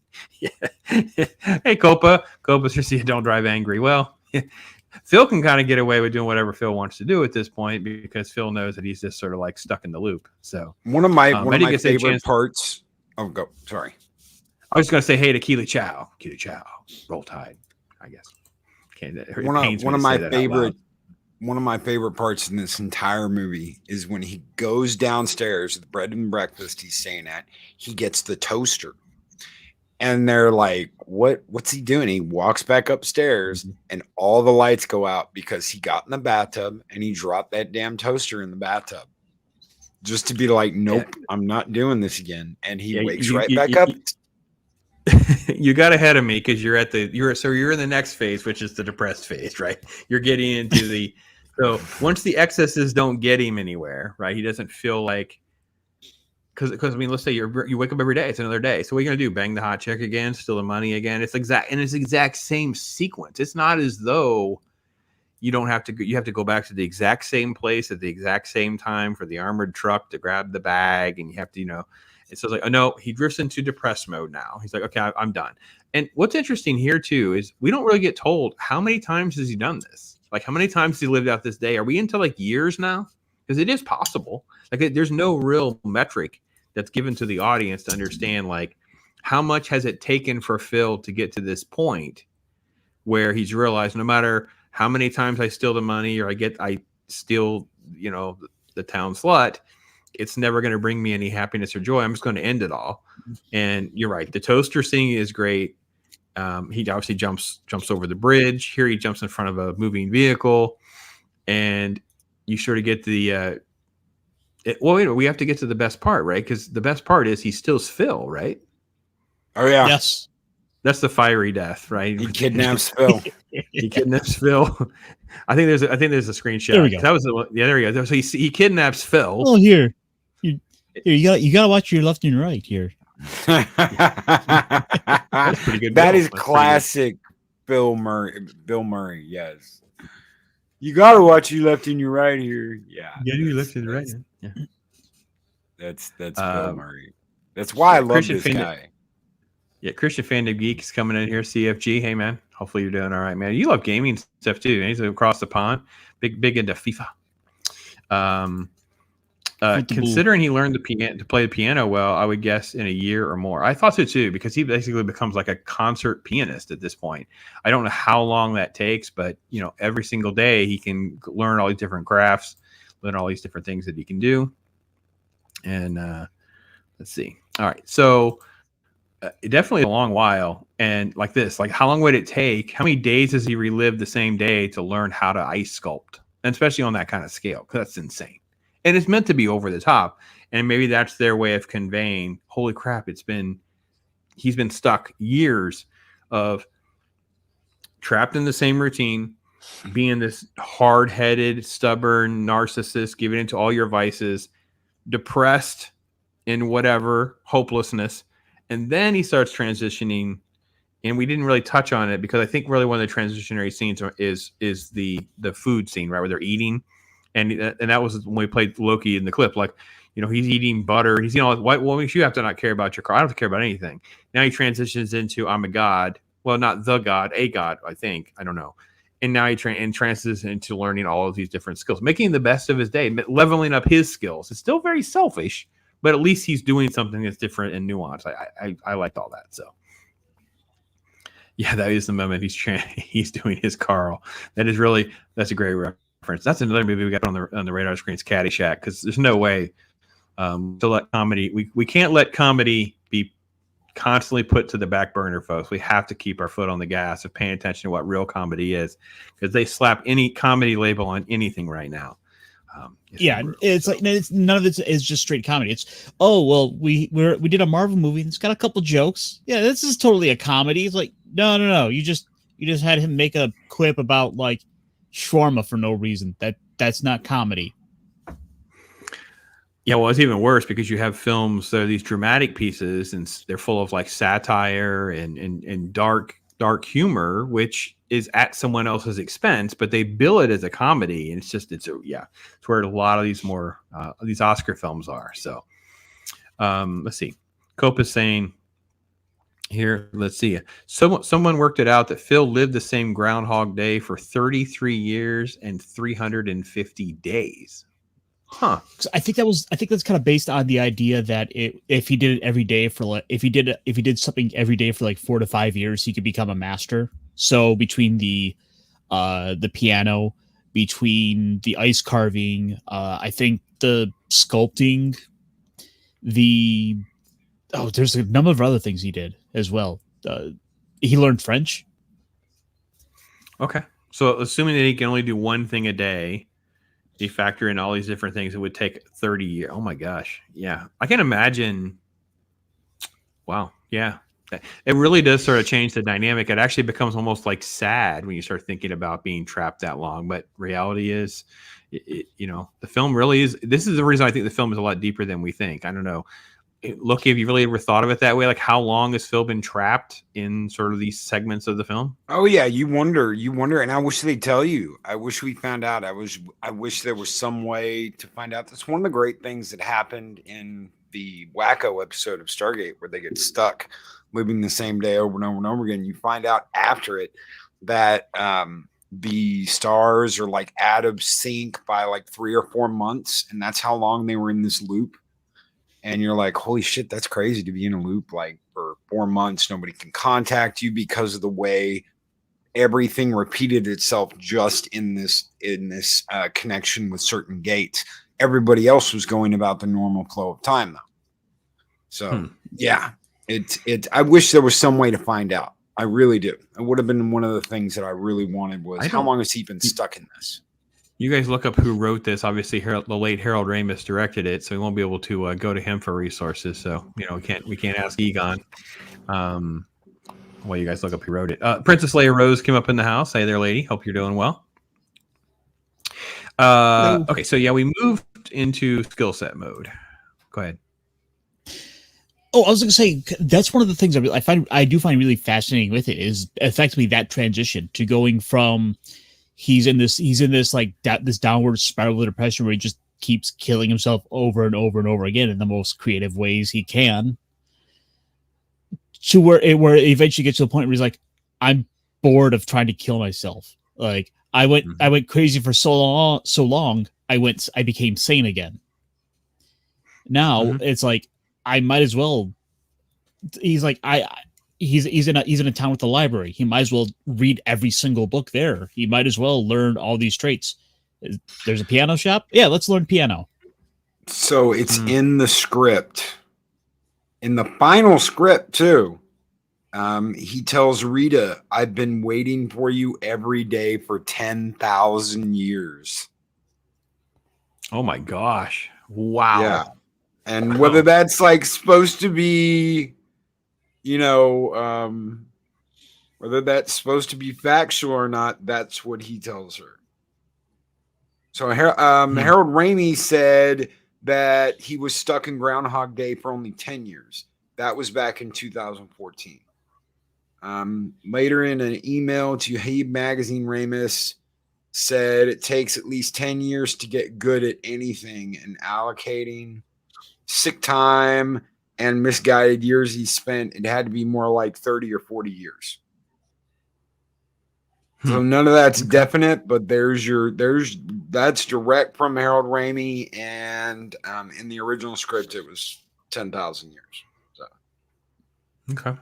hey, Copa, just see, don't drive angry. Well, Phil can kind of get away with doing whatever Phil wants to do at this point, because Phil knows that he's just sort of like stuck in the loop. So one of my favorite parts. Oh, go. Sorry. I was going to say, hey to Keely Chow, Roll Tide, I guess. One of my favorite parts in this entire movie is when he goes downstairs at the bread and breakfast he's staying at. He gets the toaster. And they're like, what's he doing? He walks back upstairs and all the lights go out because he got in the bathtub and he dropped that damn toaster in the bathtub. Just to be like, nope, I'm not doing this again. And he wakes back up. You got ahead of me because you're in the next phase, which is the depressed phase, right? You're getting into so once the excesses don't get him anywhere, right? He doesn't feel like, because I mean, let's say you wake up every day, it's another day. So what are you gonna do? Bang the hot chick again, steal the money again? It's exact same sequence. It's not as though you have to go back to the exact same place at the exact same time for the armored truck to grab the bag, and you have to, It's so like, oh no, he drifts into depressed mode now. He's like, okay, I'm done. And what's interesting here too is we don't really get told how many times has he done this. Like, how many times has he lived out this day? Are we into like years now? Because it is possible. Like, there's no real metric that's given to the audience to understand, like, how much has it taken for Phil to get to this point where he's realized no matter how many times I steal the money or I steal, the town slut, it's never going to bring me any happiness or joy. I'm just going to end it all. And you're right. The toaster scene is great. He obviously jumps over the bridge. Here he jumps in front of a moving vehicle, and you sort of get the Well, wait, we have to get to the best part, right? Because the best part is he steals Phil, right? Oh yeah, Yes. That's the fiery death, right? he kidnaps Phil. He kidnaps Phil. I think there's a screenshot. There we go. That was the one. Yeah, there we go. So he kidnaps Phil. Oh, here. You gotta watch your left and right here. That's pretty good. That Bill. is That's classic Bill Murray. Bill Murray, yes. You gotta watch your left and your right here. Yeah. Yeah, you left and right. Yeah. That's Bill Murray. That's why I love Christian this Fandom- guy. Yeah, Christian Fandom Geek is coming in here. CFG, hey man, hopefully you're doing all right, man. You love gaming stuff too. He's across the pond, big into FIFA. Considering he learned to play the piano well, I would guess in a year or more. I thought so too, because he basically becomes like a concert pianist at this point. I don't know how long that takes, but every single day he can learn all these different crafts, learn all these different things that he can do. And let's see. All right, so. Definitely a long while. And like how long would it take? How many days does he relive the same day to learn how to ice sculpt? And especially on that kind of scale, because that's insane. And it's meant to be over the top. And maybe that's their way of conveying, holy crap, he's been stuck years of trapped in the same routine, being this hard-headed, stubborn narcissist, giving into all your vices, depressed in whatever, hopelessness. And then he starts transitioning, and we didn't really touch on it because I think really one of the transitionary scenes is the food scene, right, where they're eating, and that was when we played Loki in the clip. Like, he's eating butter, he's what makes you have to not care about your car? I don't have to care about anything. Now he transitions into I'm a god. Well, not the god, a god, I think. I don't know. And now he transitions into learning all of these different skills, making the best of his day, leveling up his skills. It's still very selfish. But at least he's doing something that's different and nuanced. I liked all that. So, yeah, that is the moment he's doing his Carl. That's a great reference. That's another movie we got on the radar screens, Caddyshack, because there's no way to let comedy. We can't let comedy be constantly put to the back burner, folks. We have to keep our foot on the gas of paying attention to what real comedy is, because they slap any comedy label on anything right now. It's like none of it is just straight comedy. It's we did a Marvel movie and it's got a couple jokes. Yeah, this is totally a comedy. It's like no. You just had him make a quip about like shawarma for no reason. That's not comedy. Yeah, well, it's even worse because you have films that are these dramatic pieces and they're full of like satire and dark humor, which is at someone else's expense, but they bill it as a comedy, and it's where a lot of these more these Oscar films are. So let's see. Cope is saying here, let's see. Someone worked it out that Phil lived the same Groundhog Day for 33 years and 350 days. Huh. I think that's kind of based on the idea that if he did it every day for like if he did something every day for like 4 to 5 years, he could become a master. So between the piano, between the ice carving, I think the sculpting, there's a number of other things he did as well. He learned French. Okay. So assuming that he can only do one thing a day, you factor in all these different things, it would take 30 years. Oh my gosh. Yeah. I can imagine. Wow. Yeah. It really does sort of change the dynamic. It actually becomes almost like sad when you start thinking about being trapped that long. But reality is, the film really is. This is the reason I think the film is a lot deeper than we think. I don't know. Loki, have you really ever thought of it that way? Like, how long has Phil been trapped in sort of these segments of the film? Oh yeah, you wonder, and I wish they'd tell you. I wish we found out. I wish there was some way to find out. That's one of the great things that happened in the Wacko episode of Stargate, where they get stuck living the same day over and over and over again. You find out after it that the stars are like out of sync by like 3 or 4 months, and that's how long they were in this loop. And you're like, holy shit, that's crazy to be in a loop like for 4 months. Nobody can contact you because of the way everything repeated itself just in this connection with certain gates. Everybody else was going about the normal flow of time though. So yeah, I wish there was some way to find out. I really do. It would have been one of the things that I really wanted was how long has he been stuck in this? You guys look up who wrote this. Obviously, the late Harold Ramis directed it, so we won't be able to go to him for resources. So we can't ask Egon. Well, you guys look up who wrote it. Princess Leia Rose came up in the house. Hey there, lady. Hope you're doing well. Okay, so yeah, we moved into skill set mode. Go ahead. Oh, I was going to say that's one of the things I do find really fascinating with it is effectively that transition to going from he's in this like this downward spiral of depression where he just keeps killing himself over and over and over again in the most creative ways he can, to where it eventually gets to a point where he's like, I'm bored of trying to kill myself. Like I went crazy for so long. I became sane again. Now it's like I might as well. He's like he's in a town with a library. He might as well read every single book there. He might as well learn all these traits. There's a piano shop. Yeah, let's learn piano. So it's in the script, in the final script too. He tells Rita, "I've been waiting for you every day for 10,000 years." Oh my gosh! Wow. Yeah. And whether that's like supposed to be, whether that's supposed to be factual or not, that's what he tells her. So Harold Ramis said that he was stuck in Groundhog Day for only 10 years. That was back in 2014. Later in an email to Habe Magazine, Ramis said it takes at least 10 years to get good at anything, and allocating sick time and misguided years he spent, it had to be more like 30 or 40 years. So none of that's definite, but that's direct from Harold Ramis, and in the original script it was 10,000 years. So okay.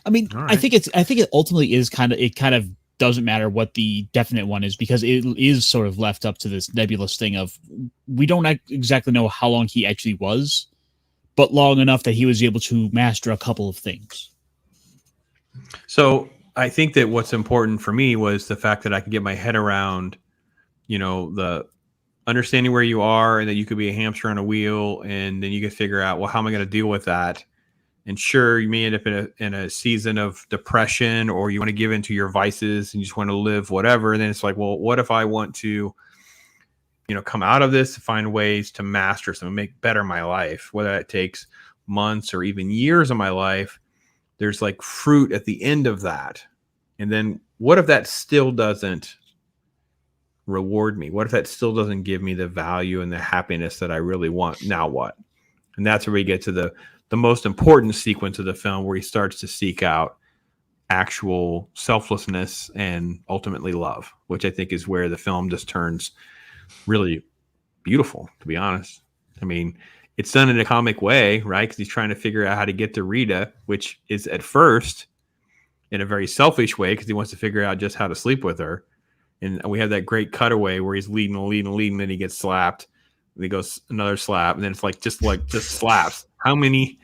I mean, right. I think it ultimately is kind of doesn't matter what the definite one is, because it is sort of left up to this nebulous thing of we don't exactly know how long he actually was, but long enough that he was able to master a couple of things. So I think that what's important for me was the fact that I could get my head around, the understanding where you are, and that you could be a hamster on a wheel, and then you could figure out, well, how am I going to deal with that? And sure, you may end up in a season of depression, or you want to give into your vices and you just want to live whatever. And then it's like, well, what if I want to, come out of this, find ways to master something, make better my life, whether that takes months or even years of my life. There's like fruit at the end of that. And then what if that still doesn't reward me? What if that still doesn't give me the value and the happiness that I really want? Now what? And that's where we get to the most important sequence of the film, where he starts to seek out actual selflessness and ultimately love, which I think is where the film just turns really beautiful, to be honest. I mean, it's done in a comic way, right? Because he's trying to figure out how to get to Rita, which is at first in a very selfish way, because he wants to figure out just how to sleep with her. And we have that great cutaway where he's leading, and then he gets slapped. And he goes another slap, and then it's just slaps. How many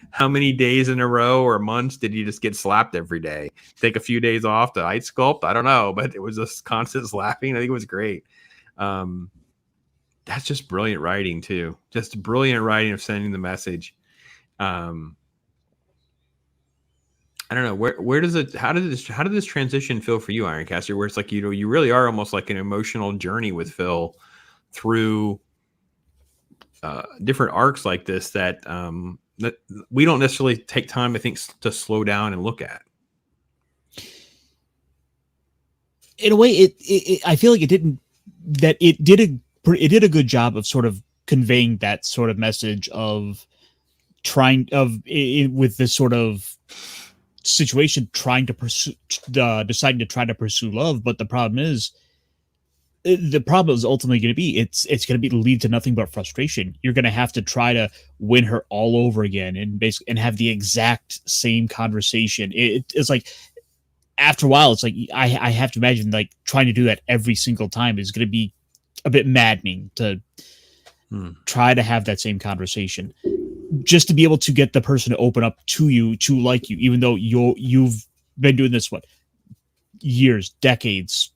days in a row or months did he just get slapped every day? Take a few days off to ice sculpt? I don't know, but it was just constant slapping. I think it was great. That's just brilliant writing too. Just brilliant writing of sending the message. I don't know how did this transition feel for you, Ironcaster? Where it's like, you really are almost like an emotional journey with Phil through different arcs like this that we don't necessarily take time, I think, to slow down and look at. In a way, I feel like it did a good job of sort of conveying that sort of message of with this sort of situation, deciding to try to pursue love. But the problem is ultimately going to be it's going to be lead to nothing but frustration. You're going to have to try to win her all over again, and have the exact same conversation. It's like, after a while, it's like I have to imagine like trying to do that every single time is going to be a bit maddening to try to have that same conversation, just to be able to get the person to open up to you, to like you, even though you've been doing this years, decades,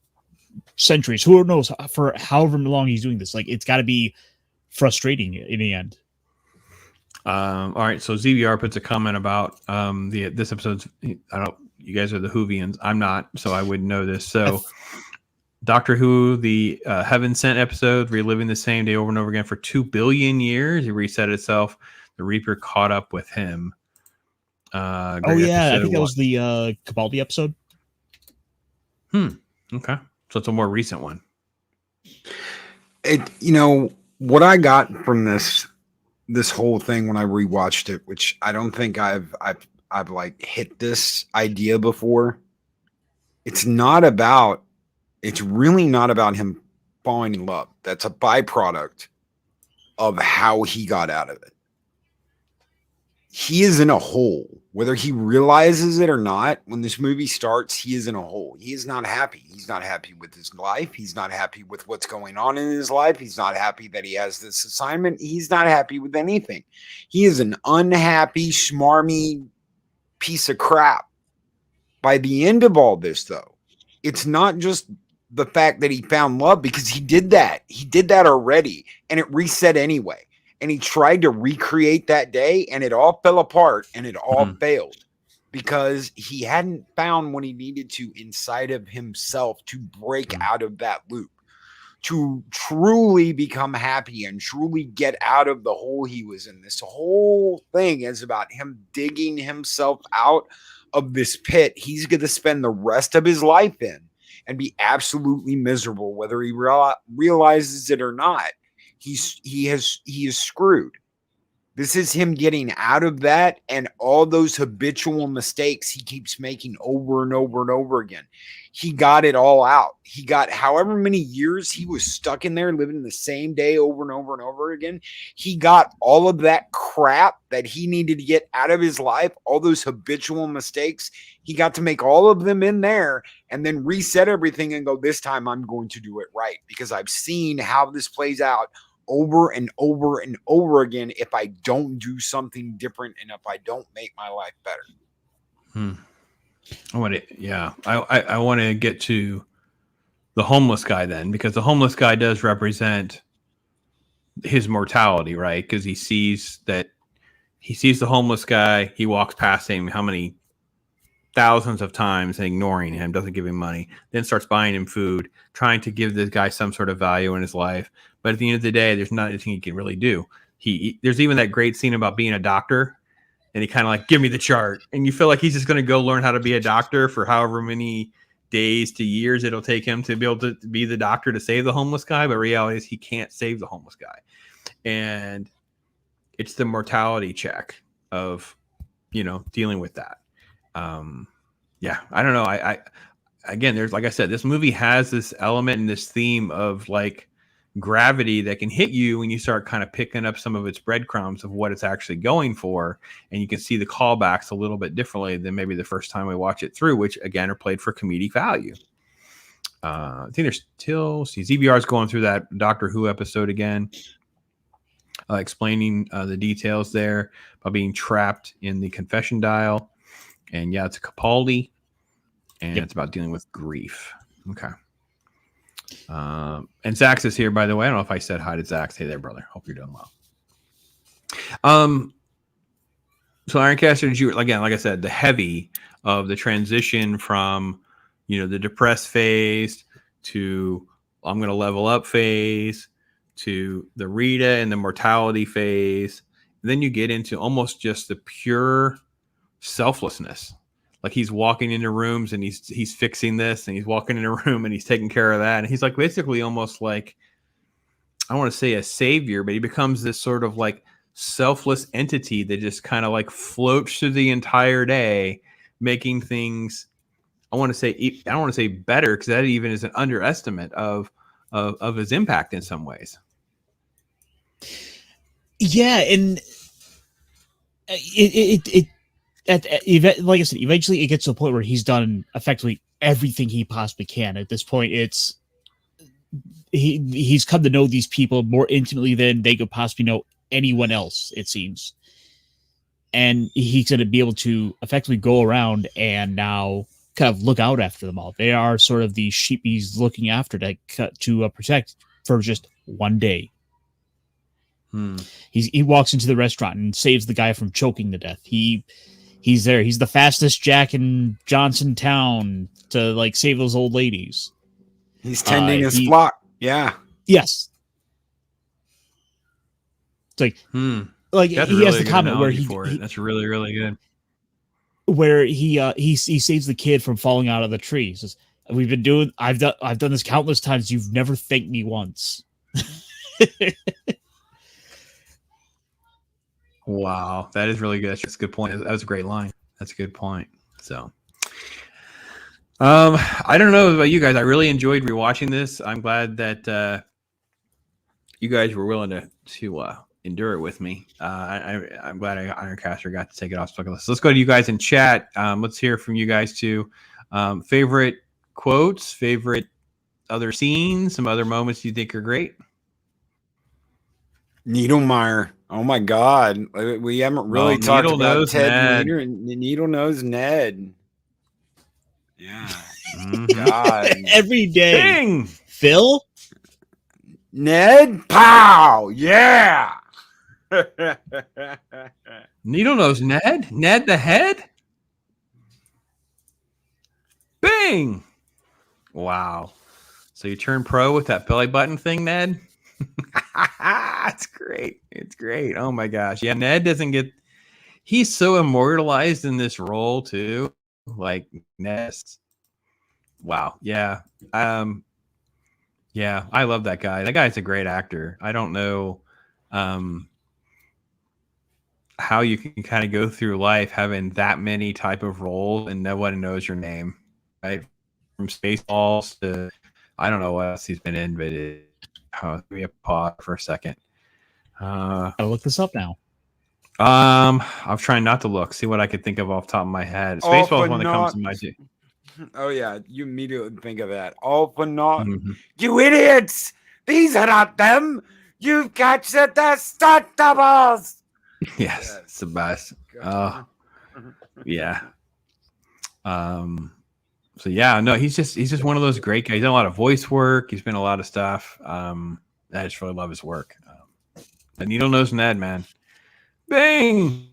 centuries. Who knows for however long he's doing this? Like, it's got to be frustrating in the end. All right, so ZVR puts a comment about this episode's. You guys are the Whovians. I'm not, so I wouldn't know this. So, Doctor Who, the Heaven Sent episode, reliving the same day over and over again for 2 billion years. It reset itself. The Reaper caught up with him. I think that was the Capaldi episode. Okay, so it's a more recent one. What I got from this whole thing when I rewatched it, which I don't think I've like hit this idea before. It's really not about him falling in love. That's a byproduct of how he got out of it. He is in a hole, whether he realizes it or not. When this movie starts, he is in a hole. He is not happy. He's not happy with his life. He's not happy with what's going on in his life. He's not happy that he has this assignment. He's not happy with anything. He is an unhappy, smarmy piece of crap. By the end of all this, though, it's not just the fact that he found love, because he did that. He did that already, and it reset anyway. And he tried to recreate that day, and it all fell apart, and it all failed because he hadn't found what he needed to inside of himself to break out of that loop, to truly become happy and truly get out of the hole he was in. This whole thing is about him digging himself out of this pit he's going to spend the rest of his life in and be absolutely miserable, whether he realizes it or not. He is screwed. This is him getting out of that and all those habitual mistakes he keeps making over and over and over again. He got it all out. He got however many years he was stuck in there living the same day over and over and over again. He got all of that crap that he needed to get out of his life, all those habitual mistakes. He got to make all of them in there and then reset everything and go, this time I'm going to do it right, because I've seen how this plays out over and over and over again if I don't do something different and if I don't make my life better. I want to get to the homeless guy then, because the homeless guy does represent his mortality, right? Because he sees the homeless guy, he walks past him how many thousands of times and ignoring him, doesn't give him money, then starts buying him food, trying to give this guy some sort of value in his life. But at the end of the day, there's not anything he can really do. There's even that great scene about being a doctor, and he kind of like, give me the chart. And you feel like he's just going to go learn how to be a doctor for however many days to years it'll take him to be able to be the doctor to save the homeless guy. But reality is he can't save the homeless guy. And it's the mortality check of, dealing with that. I don't know. I again, there's, like I said, this movie has this element and this theme of like gravity that can hit you when you start kind of picking up some of its breadcrumbs of what it's actually going for. And you can see the callbacks a little bit differently than maybe the first time we watch it through, which again are played for comedic value. I think there's still, ZBR is going through that Doctor Who episode again, explaining the details there about being trapped in the confession dial. And yeah, it's a Capaldi, and it's about dealing with grief. Okay. And Zax is here, by the way. I don't know if I said hi to Zax. Hey there, brother. Hope you're doing well. So Ironcaster, did you, again, like I said, the heavy of the transition from, the depressed phase to I'm going to level up phase to the Rita and the mortality phase. And then you get into almost just the pure selflessness. Like he's walking into rooms and he's fixing this, and he's walking in a room and he's taking care of that. And he's like basically almost like, I don't want to say a savior, but he becomes this sort of like selfless entity that just kind of like floats through the entire day, making things, I don't want to say better, because that even is an underestimate of his impact in some ways. Yeah. And like I said, eventually it gets to a point where he's done effectively everything he possibly can. At this point, he's come to know these people more intimately than they could possibly know anyone else, it seems. And he's going to be able to effectively go around and now kind of look out after them all. They are sort of the sheep he's looking after to protect for just one day. He walks into the restaurant and saves the guy from choking to death. He's there. He's the fastest Jack in Johnson Town to like save those old ladies. He's tending his flock. Yeah. Yes. It's like That's he really has the good comment where analogy that's really, really good. Where he saves the kid from falling out of the tree. He says, I've done this countless times. You've never thanked me once. Wow, that is really good. That's a good point. That was a great line. That's a good point. So, I don't know about you guys. I really enjoyed rewatching this. I'm glad that you guys were willing to endure it with me. I'm glad Ironcaster got to take it off the bucket list. So let's go to you guys in chat. Let's hear from you guys too. Favorite quotes, favorite other scenes, some other moments you think are great. Needlemeyer. Oh my God. We haven't really talked about Ted Needle Nose Ned. Yeah. God. Every day. Ding! Phil? Ned? Pow! Yeah. Needle Nose Ned? Ned the head? Bing! Wow. So you turn pro with that belly button thing, Ned? It's great. It's great. Oh my gosh. Yeah, Ned he's so immortalized in this role too. Like Nest. Wow. Yeah. Yeah, I love that guy. That guy's a great actor. I don't know how you can kind of go through life having that many type of roles and nobody knows your name, right? From Spaceballs to I don't know what else he's been in, but let me pause for a second. I'll look this up now. I'm trying not to look. See what I could think of off the top of my head. Spaceballs is one that comes to mind. Oh yeah, you immediately think of that. All for naught. You idiots! These are not them. You've captured the stunt doubles. Yes, it's the best. Oh, yeah. So yeah, no, he's just one of those great guys. He's done a lot of voice work. He's been in a lot of stuff. I just really love his work. The Needle Nose Ned, man. Bang.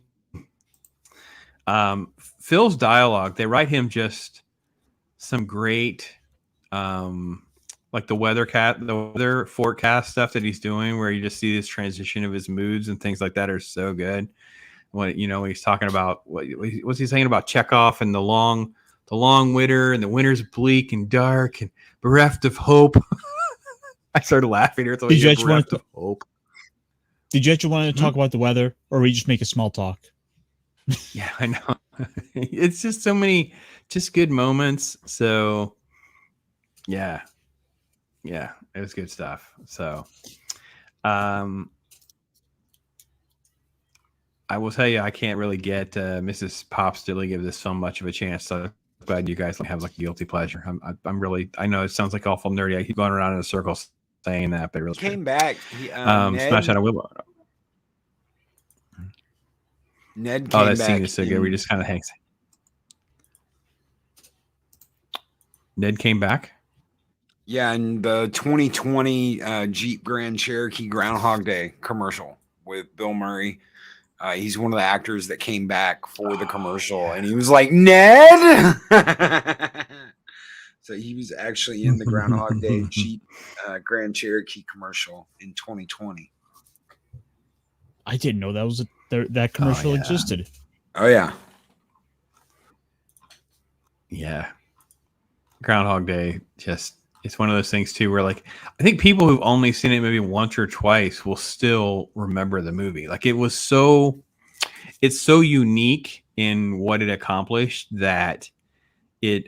Phil's dialogue, they write him just some great like the weather forecast stuff that he's doing where you just see this transition of his moods and things like that are so good. When he's talking about what's he saying about Chekhov and the long winter, and the winter's bleak and dark and bereft of hope. I started laughing here. Did you actually want to talk about the weather, or we just make a small talk? Yeah, I know. It's just so many just good moments. So yeah, it was good stuff. So I will tell you, I can't really get Mrs. Pops to really give this film much of a chance. So I'm glad you guys have like a guilty pleasure. I'm really, I know it sounds like awful nerdy. I keep going around in a circle saying that, but it really came back. Smash Out of Willow. Ned came that back. Scene is so good. We just kind of hangs. Ned came back. Yeah, in the 2020 Jeep Grand Cherokee Groundhog Day commercial with Bill Murray. He's one of the actors that came back for the commercial, and he was like, Ned! So he was actually in the Groundhog Day Jeep Grand Cherokee commercial in 2020. I didn't know that commercial existed. Oh, yeah. Yeah. Groundhog Day, it's one of those things too where like I think people who've only seen it maybe once or twice will still remember the movie. Like it's so unique in what it accomplished that it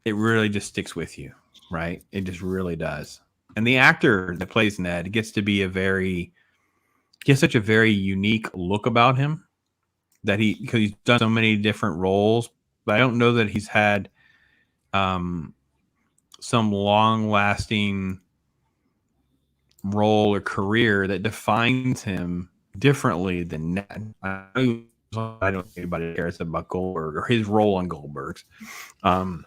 really just sticks with you, right? It just really does. And the actor that plays Ned gets to be he has such a very unique look about him that because he's done so many different roles, but I don't know that he's had some long-lasting role or career that defines him differently than Ned. I know he I don't think anybody cares about Goldberg or his role on Goldberg's. What am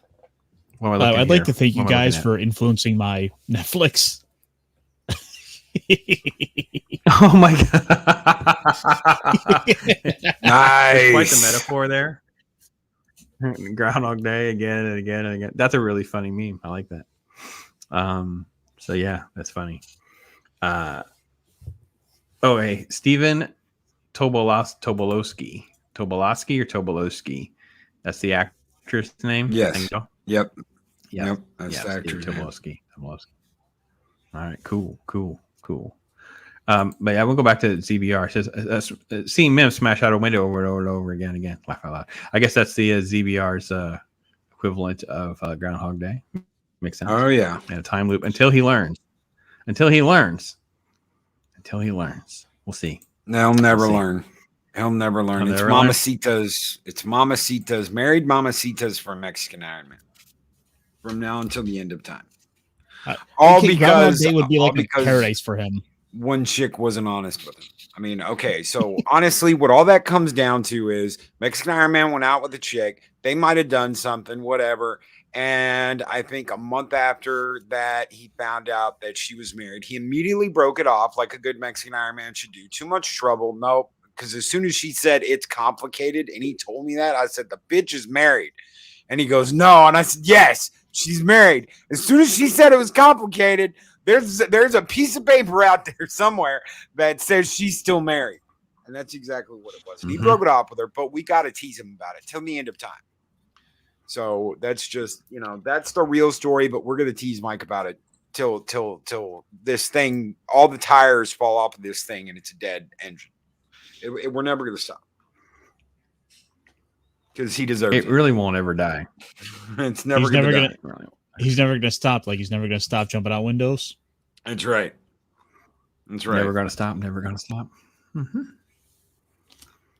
I looking I'd like here? to thank you What am I guys looking for influencing my Netflix. Oh my god! Nice. Quite the metaphor there. Groundhog Day again and again and again. That's a really funny meme. I like that. So yeah, that's funny. Oh, hey, Steven Tobolowski or Tobolowski. That's the actress name. Yes. Yep. Yep. That's Yeah, the actor's name. Tobolowski. All right. Cool. But yeah, we'll go back to ZBR. It says seeing Mim smash out a window over and over again. Laugh out loud. I guess that's the ZBR's equivalent of Groundhog Day. Makes sense. Oh yeah. And a time loop until he learns. We'll see. He'll never learn. He'll never learn. He'll It's never learn. Mamacitas. It's Mamacitas. Married Mamacitas for Mexican Iron Man. From now until the end of time. All Okay, Groundhog because Day would be all like a because paradise for him. one chick wasn't honest with him. I mean, okay, so honestly, what all that comes down to is Mexican Iron Man went out with a chick. They might have done something, whatever. And I think a month after that, he found out that she was married. He immediately broke it off like a good Mexican Iron Man should do. Too much trouble. Nope. Because as soon as she said it's complicated, and he told me that, I said, the bitch is married. And he goes, no. And I said, yes, she's married. As soon as she said it was complicated, there's a piece of paper out there somewhere that says she's still married. And that's exactly what it was. And he broke it off with her, but we got to tease him about it till the end of time. So that's just, that's the real story, but we're going to tease Mike about it till this thing, all the tires fall off of this thing and it's a dead engine. We're never going to stop. Because he deserves it. It really won't ever die. It's never going to die. He's never going to stop. Like, he's never going to stop jumping out windows. That's right. Never going to stop. Mm-hmm.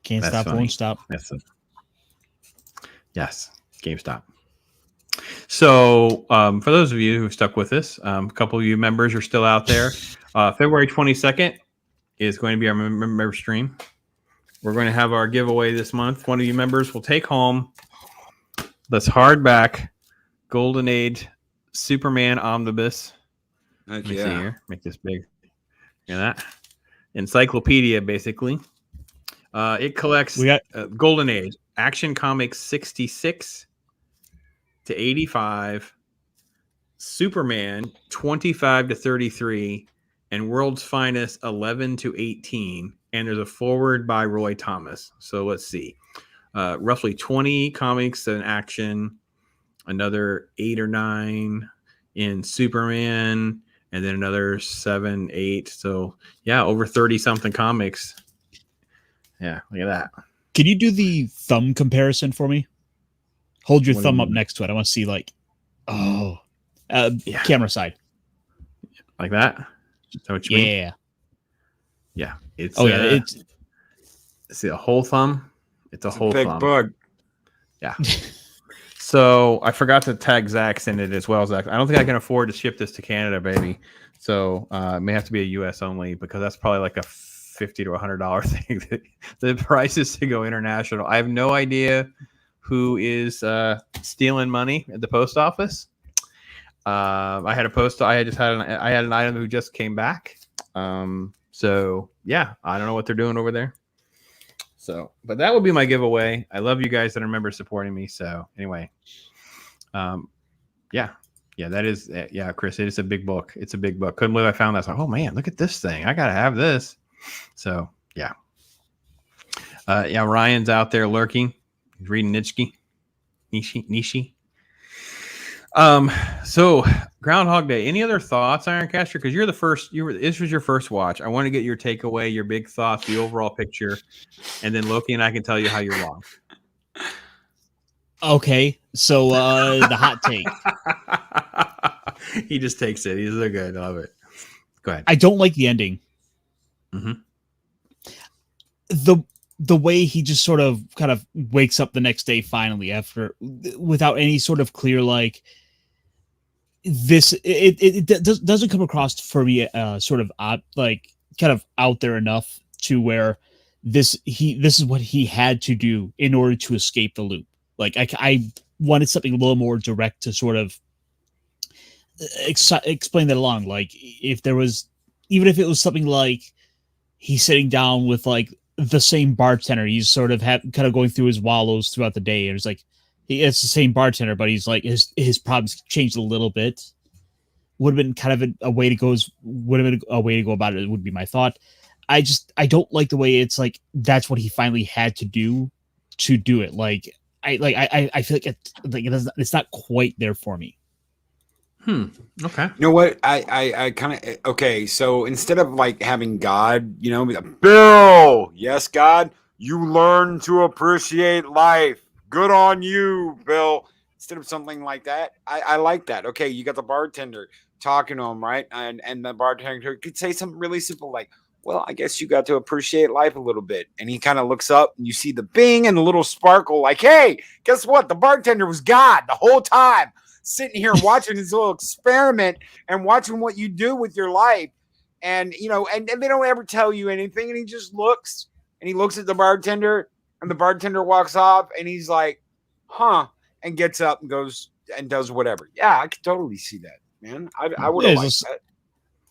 Can't That's stop, funny. won't stop. That's it. Yes, GameStop. So, for those of you who stuck with us, a couple of you members are still out there. February 22nd is going to be our member stream. We're going to have our giveaway this month. One of you members will take home this hardback Golden Age Superman Omnibus. Let me see here. Make this big. Look at that. Encyclopedia, basically. It collects Golden Age, Action Comics 66 to 85, Superman 25 to 33, and World's Finest 11 to 18. And there's a forward by Roy Thomas. So let's see. Roughly 20 comics in action, another 8 or 9 in Superman, and then another 7, 8. So, yeah, over 30-something comics. Yeah, look at that. Can you do the thumb comparison for me? Hold your thumb up next to it. I want to see, camera side. Like that? Is that what you mean? Yeah. Yeah. It's a whole thumb. It's a whole big thumb. bug. Yeah. So I forgot to tag Zach's in it as well. Zach, I don't think I can afford to ship this to Canada, baby. So it may have to be a US only because that's probably like a $50 to $100 thing. The prices to go international. I have no idea who is stealing money at the post office. I had an item who just came back. So yeah, I don't know what they're doing over there. So, but that would be my giveaway. I love you guys that remember supporting me. So anyway, yeah, that is, Chris, it is a big book. It's a big book. Couldn't believe I found that. I was like, oh man, look at this thing. I got to have this. So yeah. Ryan's out there lurking. He's reading Nishi. So Groundhog Day. Any other thoughts, Ironcaster? Because you're the first. This was your first watch. I want to get your takeaway, your big thoughts, the overall picture, and then Loki and I can tell you how you're wrong. Okay, so the hot take. He just takes it. He's so good. I love it. Go ahead. I don't like the ending. Mm-hmm. The way he just sort of kind of wakes up the next day finally without any sort of clear it doesn't come across for me sort of kind of out there enough to where this is what he had to do in order to escape the loop. Like I wanted something a little more direct to sort of explain that along. Like if there was, even if it was something like he's sitting down with like the same bartender, he's sort of kind of going through his wallows throughout the day, and it's like it's the same bartender, but he's like his problems changed a little bit. Would have been kind of a way to go. Would have been a way to go about it. Would be my thought. I don't like the way it's like that's what he finally had to do it. Like I feel like it's not quite there for me. Okay. You know what? I kind of okay. So instead of like having God, be like, Bill, yes, God, you learn to appreciate life. Good on you, Bill. Instead of something like that, I like that. Okay, you got the bartender talking to him, right? And the bartender could say something really simple like, well, I guess you got to appreciate life a little bit. And he kind of looks up and you see the bing and the little sparkle like, hey, guess what? The bartender was God the whole time, sitting here watching his little experiment and watching what you do with your life. And, and they don't ever tell you anything. And he just looks and he looks at the bartender and the bartender walks off and he's like, huh, and gets up and goes and does whatever. Yeah, I could totally see that, man. I would have liked that.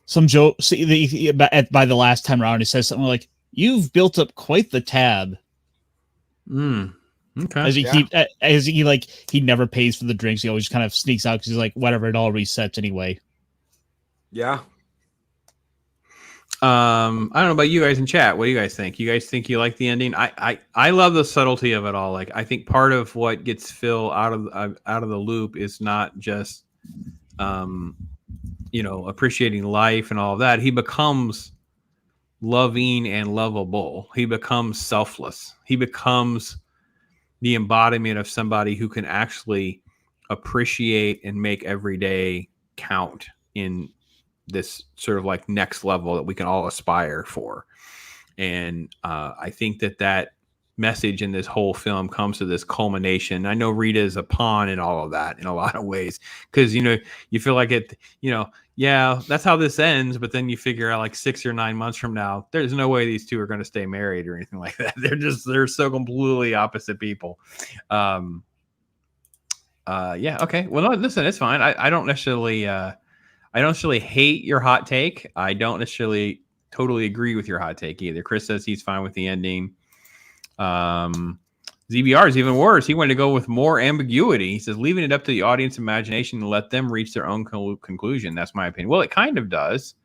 Some joke by the last time around, he says something like, "You've built up quite the tab." Okay. As he never pays for the drinks. He always kind of sneaks out because he's like, whatever, it all resets anyway. Yeah. I don't know about you guys in chat. What do you guys think? You guys think you like the ending? I love the subtlety of it all. Like I think part of what gets Phil out of the loop is not just appreciating life and all of that. He becomes loving and lovable. He becomes selfless. He becomes the embodiment of somebody who can actually appreciate and make every day count in this sort of like next level that we can all aspire for. And I think that message in this whole film comes to this culmination. I know Rita is a pawn in all of that in a lot of ways, because you feel like it, yeah, that's how this ends, but then you figure out like 6 or 9 months from now, there's no way these two are going to stay married or anything like that. They're so completely opposite people. Yeah, okay. Well, no, listen, it's fine. I don't necessarily hate your hot take. I don't necessarily totally agree with your hot take either. Chris says he's fine with the ending. ZBR is even worse. He wanted to go with more ambiguity. He says, leaving it up to the audience imagination and let them reach their own conclusion. That's my opinion. Well, it kind of does,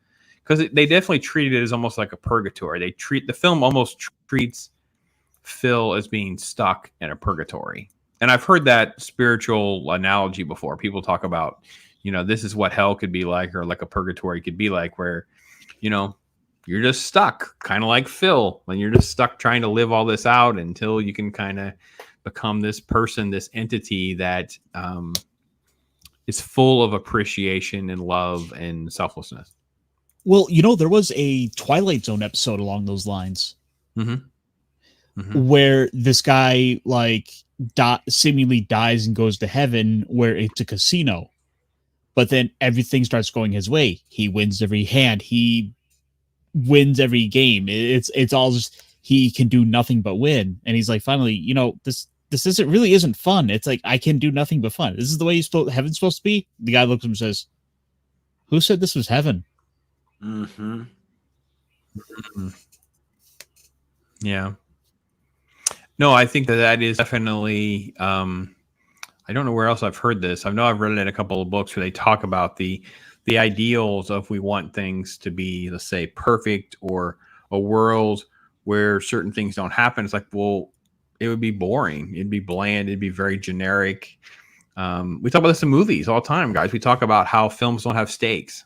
because they definitely treated it as almost like a purgatory. The film almost treats Phil as being stuck in a purgatory. And I've heard that spiritual analogy before. People talk about, this is what hell could be like, or like a purgatory could be like, where, you're just stuck, kind of like Phil, and you're just stuck trying to live all this out until you can kind of become this person, this entity that is full of appreciation and love and selflessness. Well, there was a Twilight Zone episode along those lines, where this guy seemingly dies and goes to heaven, where it's a casino, but then everything starts going his way. He wins every hand. He wins every game. It's all just he can do nothing but win, and he's like, finally, this isn't fun. It's like I can do nothing but fun. This is the way heaven's supposed to be. The guy looks at him and says, "Who said this was heaven?" Yeah. No, I think that is definitely. I don't know where else I've heard this. I know I've read it in a couple of books where they talk about the ideals of we want things to be, let's say, perfect, or a world where certain things don't happen. It's like, well, it would be boring. It'd be bland. It'd be very generic. We talk about this in movies all the time, guys. We talk about how films don't have stakes.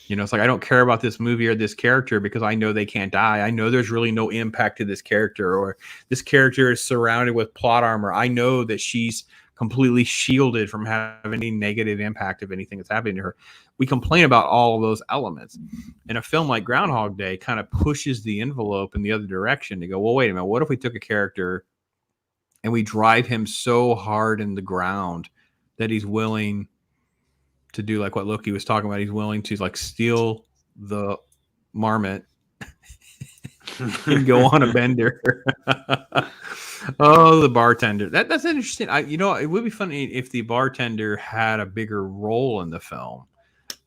It's like, I don't care about this movie or this character because I know they can't die. I know there's really no impact to this character, or this character is surrounded with plot armor. I know that she's completely shielded from having any negative impact of anything that's happening to her. We complain about all of those elements. And a film like Groundhog Day kind of pushes the envelope in the other direction to go, well, wait a minute. What if we took a character and we drive him so hard in the ground that he's willing to do like what Loki was talking about? He's willing to like steal the marmot and go on a bender. Oh, the bartender. That's interesting. It would be funny if the bartender had a bigger role in the film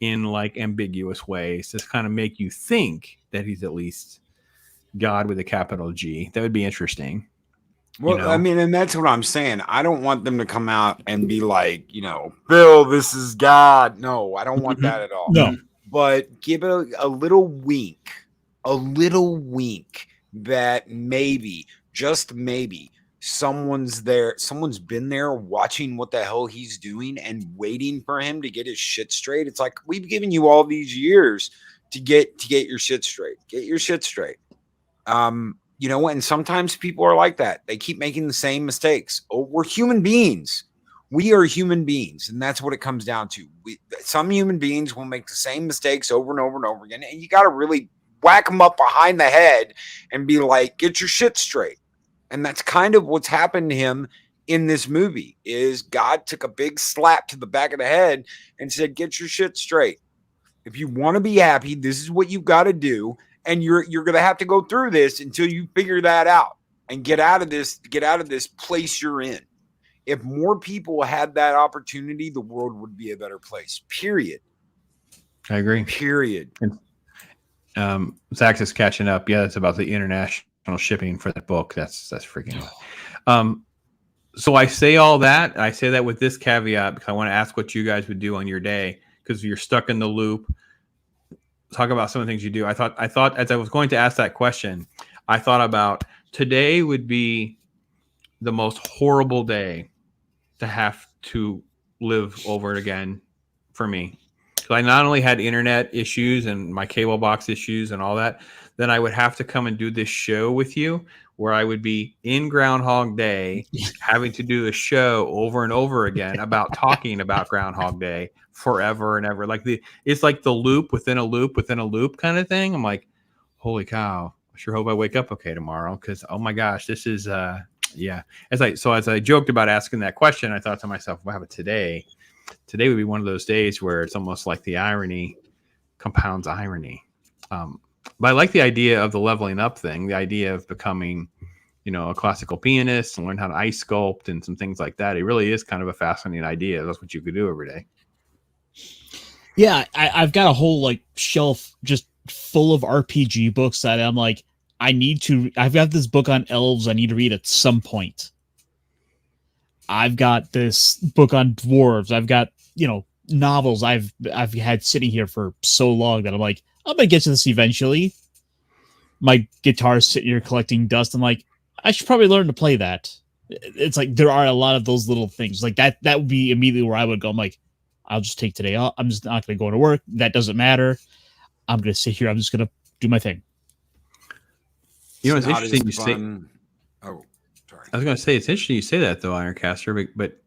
in like ambiguous ways to kind of make you think that he's at least God with a capital G. That would be interesting. Well, I mean, and that's what I'm saying. I don't want them to come out and be like, Bill, this is God. No, I don't want that at all. No. But give it a little wink that maybe, just maybe, someone's been there watching what the hell he's doing and waiting for him to get his shit straight. It's like, we've given you all these years to get your shit straight. Get your shit straight. And sometimes people are like that. They keep making the same mistakes. Oh, we're human beings. We are human beings, and that's what it comes down to. Some human beings will make the same mistakes over and over and over again, and you got to really whack them up behind the head and be like, get your shit straight. And that's kind of what's happened to him in this movie, is God took a big slap to the back of the head and said, get your shit straight. If you want to be happy, this is what you've got to do. And you're going to have to go through this until you figure that out and get out of this place you're in. If more people had that opportunity, the world would be a better place. Period. I agree. Period. Zach's is catching up. Yeah, it's about the international shipping for that book. That's freaking. So I say all that. I say that with this caveat because I want to ask what you guys would do on your day, because you're stuck in the loop. Talk about some of the things you do. I thought as I was going to ask that question, I thought about today would be the most horrible day to have to live over again for me. Because I not only had internet issues and my cable box issues and all that, then I would have to come and do this show with you where I would be in Groundhog Day having to do a show over and over again about talking about Groundhog Day forever and ever. It's like the loop within a loop within a loop kind of thing. I'm like, holy cow, I sure hope I wake up okay tomorrow, because oh my gosh, this is yeah. As I joked about asking that question, I thought to myself, wow, but today would be one of those days where it's almost like the irony compounds irony. But I like the idea of the leveling up thing, the idea of becoming, a classical pianist and learn how to ice sculpt and some things like that. It really is kind of a fascinating idea. That's what you could do every day. Yeah, I've got a whole shelf just full of RPG books that I'm like, I've got this book on elves I need to read at some point. I've got this book on dwarves. I've got, novels I've had sitting here for so long that I'm like, I'm going to get to this eventually. My guitar's sitting here collecting dust. I'm like, I should probably learn to play that. It's like, there are a lot of those little things like that. That would be immediately where I would go. I'm like, I'll just take today off. I'm just not going to go to work. That doesn't matter. I'm going to sit here. I'm just going to do my thing. It's interesting you say. Oh, sorry. I was going to say, it's interesting you say that though, Ironcaster, but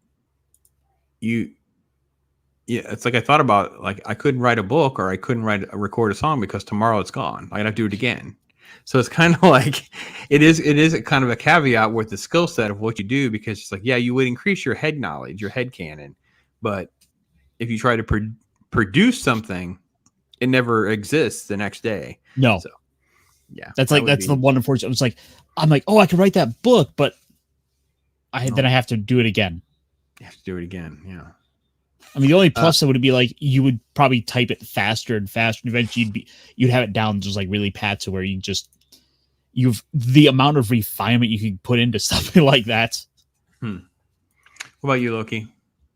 it's like I thought about, I couldn't write a book or I couldn't record a song because tomorrow it's gone. I got to do it again. So it's kind of like it is a kind of a caveat with the skill set of what you do, because it's like, yeah, you would increase your head knowledge, your head canon, but if you try to produce something, it never exists the next day. No. So, yeah, that's the one unfortunate. It's like, I'm like, oh, I could write that book, but then I have to do it again. You have to do it again. Yeah. I mean, the only plus would be you would probably type it faster and faster. And eventually you'd have it down just really pat to where you've the amount of refinement you can put into something like that. What about you, Loki?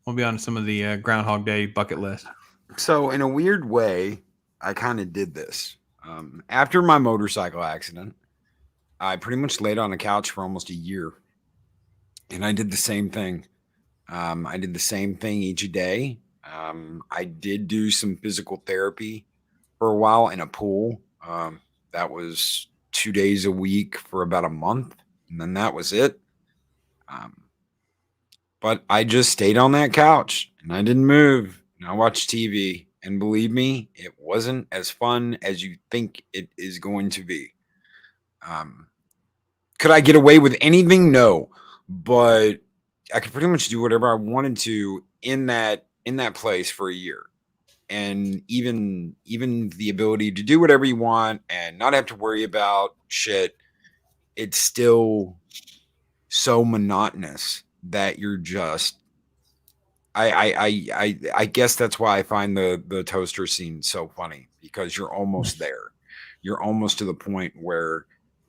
We'll be on some of the Groundhog Day bucket list. So in a weird way, I kind of did this. After my motorcycle accident, I pretty much laid on a couch for almost a year. And I did the same thing. I did the same thing each day. I did do some physical therapy for a while in a pool. That was 2 days a week for about a month. And then that was it. But I just stayed on that couch and I didn't move. And I watched TV. And believe me, it wasn't as fun as you think it is going to be. Could I get away with anything? No. But I could pretty much do whatever I wanted to in that place for a year. and even the ability to do whatever you want and not have to worry about shit, it's still so monotonous that you're just I guess that's why I find the toaster scene so funny, because you're almost there. You're almost to the point where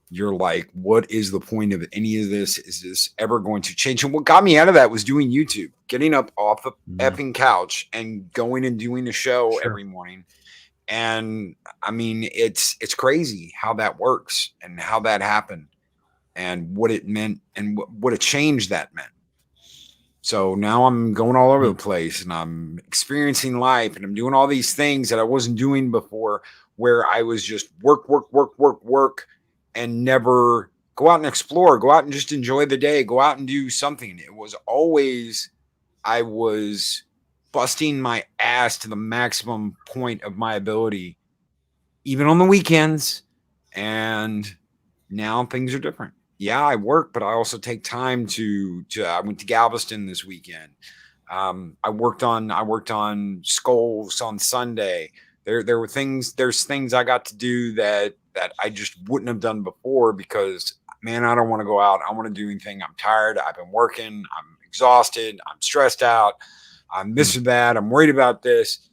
you're like, what is the point of any of this? Is this ever going to change? And what got me out of that was doing YouTube, getting up off the effing couch and going and doing a show every morning. And I mean, it's crazy how that works and how that happened and what it meant and what a change that meant. So now I'm going all over the place and I'm experiencing life and I'm doing all these things that I wasn't doing before, where I was just work, and never go out and explore, go out and just enjoy the day, go out and do something. It was always, I was busting my ass to the maximum point of my ability, even on the weekends. And now things are different. Yeah, I work, but I also take time to I went to Galveston this weekend. I worked on skulls on Sunday. There's things I got to do that I just wouldn't have done before, because man, I don't want to go out. I want to do anything. I'm tired. I've been working. I'm exhausted. I'm stressed out. I'm this or that. I'm worried about this.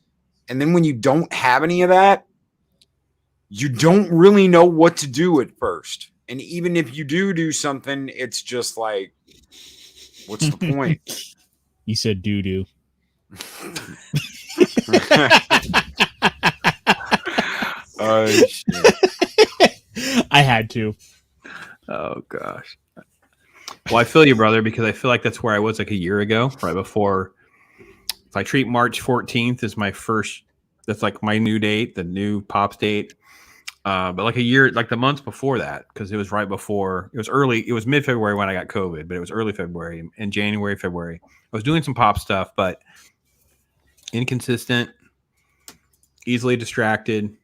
And then when you don't have any of that, you don't really know what to do at first. And even if you do something, it's just like, what's the point? You said doo-doo. Oh, shit. I had to. Oh gosh. Well, I feel you, brother, because I feel like that's where I was like a year ago, right before. If I treat March 14th as my first, that's like my new date, the new Pops date. But like a year, like the months before that, because it was right before, it was mid-February when I got COVID, but it was early February and January, February. I was doing some pop stuff, but inconsistent, easily distracted.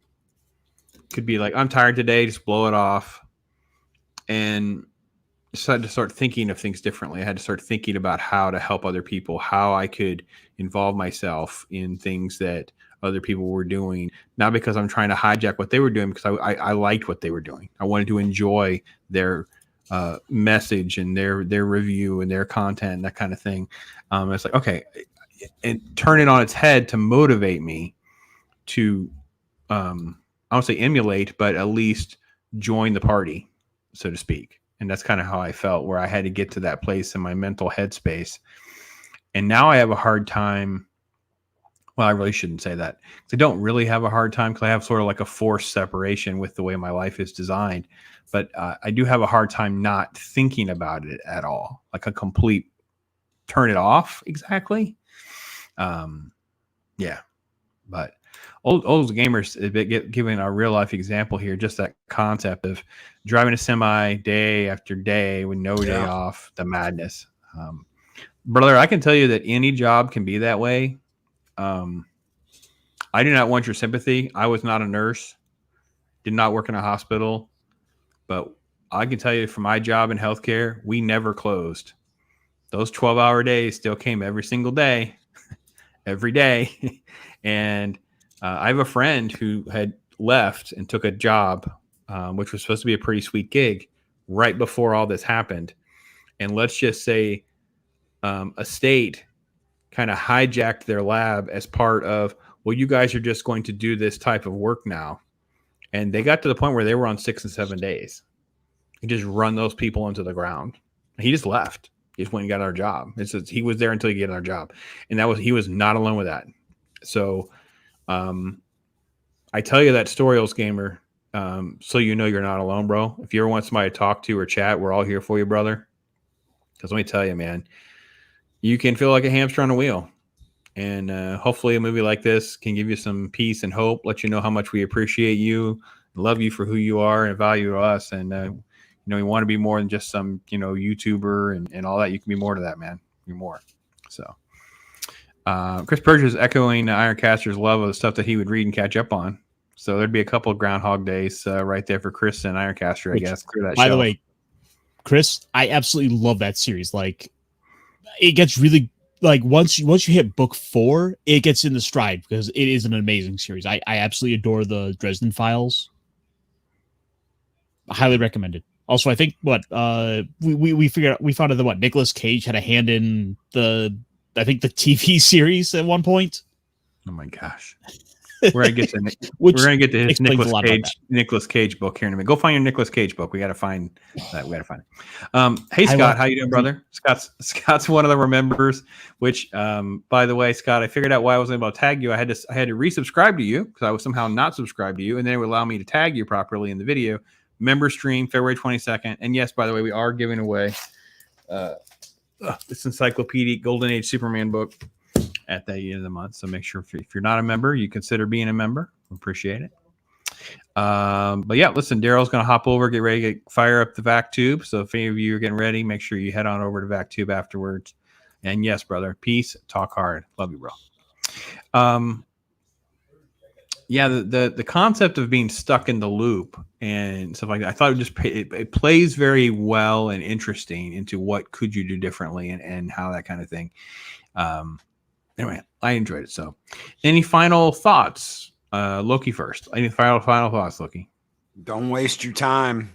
Could be like, I'm tired today, just blow it off. And just had to start thinking of things differently. I had to start thinking about how to help other people, how I could involve myself in things that other people were doing, not because I'm trying to hijack what they were doing, because I liked what they were doing. I wanted to enjoy their message and their review and their content and that kind of thing. It's like, okay, and turn it on its head to motivate me to, I won't say emulate, but at least join the party, so to speak. And that's kind of how I felt, where I had to get to that place in my mental headspace. And now I have a hard time. Well, I really shouldn't say that. I don't really have a hard time, because I have sort of like a forced separation with the way my life is designed. But I do have a hard time not thinking about it at all, like a complete turn it off. Exactly. Yeah. But old gamers, giving a real life example here, just that concept of driving a semi day after day with no day off, the madness. Brother, I can tell you that any job can be that way. I do not want your sympathy. I was not a nurse, did not work in a hospital, but I can tell you from my job in healthcare, we never closed. Those 12-hour days still came every single day, every day. And I have a friend who had left and took a job, which was supposed to be a pretty sweet gig, right before all this happened. And let's just say a state kind of hijacked their lab as part of, well, you guys are just going to do this type of work now. And they got to the point where they were on 6 and 7 days. He just run those people into the ground. He just left. He just went and got our job. He was there until he got our job. And he was not alone with that. So I tell you that story, Old Gamer, so you know you're not alone, bro. If you ever want somebody to talk to or chat, we're all here for you, brother. Because let me tell you, man, you can feel like a hamster on a wheel. And hopefully a movie like this can give you some peace and hope, let you know how much we appreciate you, love you for who you are, and value us. And, we want to be more than just some, YouTuber and all that. You can be more to that, man. Be more. So Chris Purge is echoing Ironcaster's love of the stuff that he would read and catch up on. So there'd be a couple of Groundhog Days right there for Chris and Ironcaster, I guess. By the way, Chris, I absolutely love that series. Like, it gets really like once you hit book 4, it gets into stride because it is an amazing series. I absolutely adore the Dresden Files. I highly recommend it. Also, I think we found out that Nicolas Cage had a hand in the TV series at one point. Oh my gosh. We're gonna get to his Nicolas Cage book here in a minute. Go find your Nicolas Cage book. We gotta find that. We gotta find it. Hey Scott, how you doing, brother? Scott's one of the members. Which, by the way, Scott, I figured out why I wasn't able to tag you. I had to resubscribe to you because I was somehow not subscribed to you, and then it would allow me to tag you properly in the video. Member stream February 22nd, and yes, by the way, we are giving away this encyclopedic Golden Age Superman book at the end of the month. So make sure if you're not a member, you consider being a member. Appreciate it. But yeah, listen, Daryl's going to hop over, get ready to fire up the vac tube. So if any of you are getting ready, make sure you head on over to vac tube afterwards. And yes, brother, peace, talk hard. Love you, bro. Yeah, the concept of being stuck in the loop and stuff like that, I thought it plays very well and interesting into what could you do differently and how that kind of thing. Anyway, I enjoyed it. So, any final thoughts? Loki first. Any final thoughts, Loki? Don't waste your time.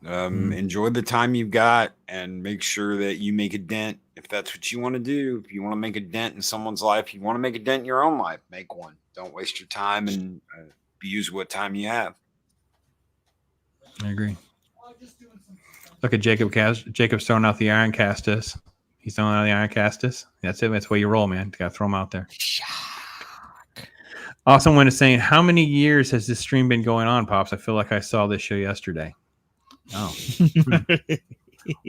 Enjoy the time you've got and make sure that you make a dent if that's what you want to do. If you want to make a dent in someone's life, you want to make a dent in your own life, make one. Don't waste your time and use what time you have. I agree. Look at Jacob. Jacob's throwing out the IRONCASTER. He's throwing out the IRONCASTER. That's it. That's the way you roll, man. You got to throw them out there. Awesome one is saying, how many years has this stream been going on, Pops? I feel like I saw this show yesterday. Oh.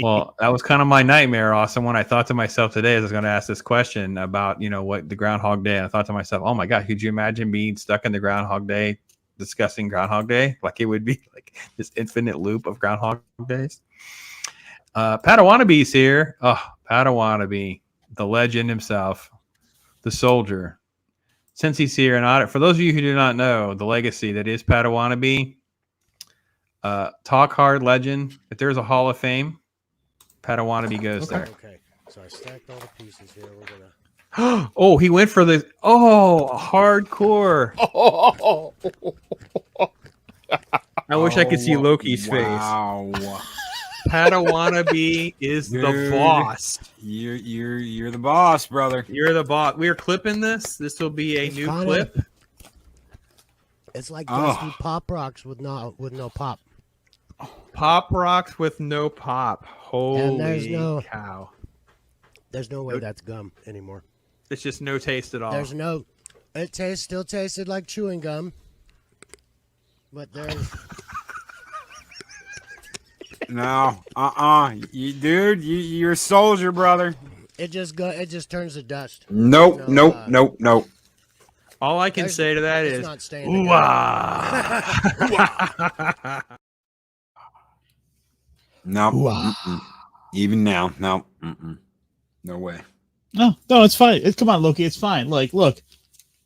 Well, that was kind of my nightmare, Awesome one. I thought to myself today as I was going to ask this question about, what the Groundhog Day. I thought to myself, oh my God, could you imagine being stuck in the Groundhog Day, discussing Groundhog Day? Like it would be like this infinite loop of Groundhog Days. Padawanabe's here. Oh, Padawanabe, the legend himself, the soldier. Since he's here, and for those of you who do not know the legacy that is Padawanabe, talk hard legend. If there's a Hall of Fame, Padawanabe goes there. Okay, so I stacked all the pieces here. We're gonna. Oh, he went for the hardcore. I wish I could see Loki's face. Padawanabe is the boss. You're the boss, brother. You're the boss. We're clipping this. This will be a new clip. It's like dusty pop rocks with no pop. Pop rocks with no pop. Holy cow! There's no way that's gum anymore. It's just no taste at all. There's no. It still tasted like chewing gum, but there's. No, you're a soldier, brother. It just turns to dust. Nope. All I can say to that is, not staying no. Even now, no. No way. No, it's fine. Come on, Loki, it's fine. Like, look,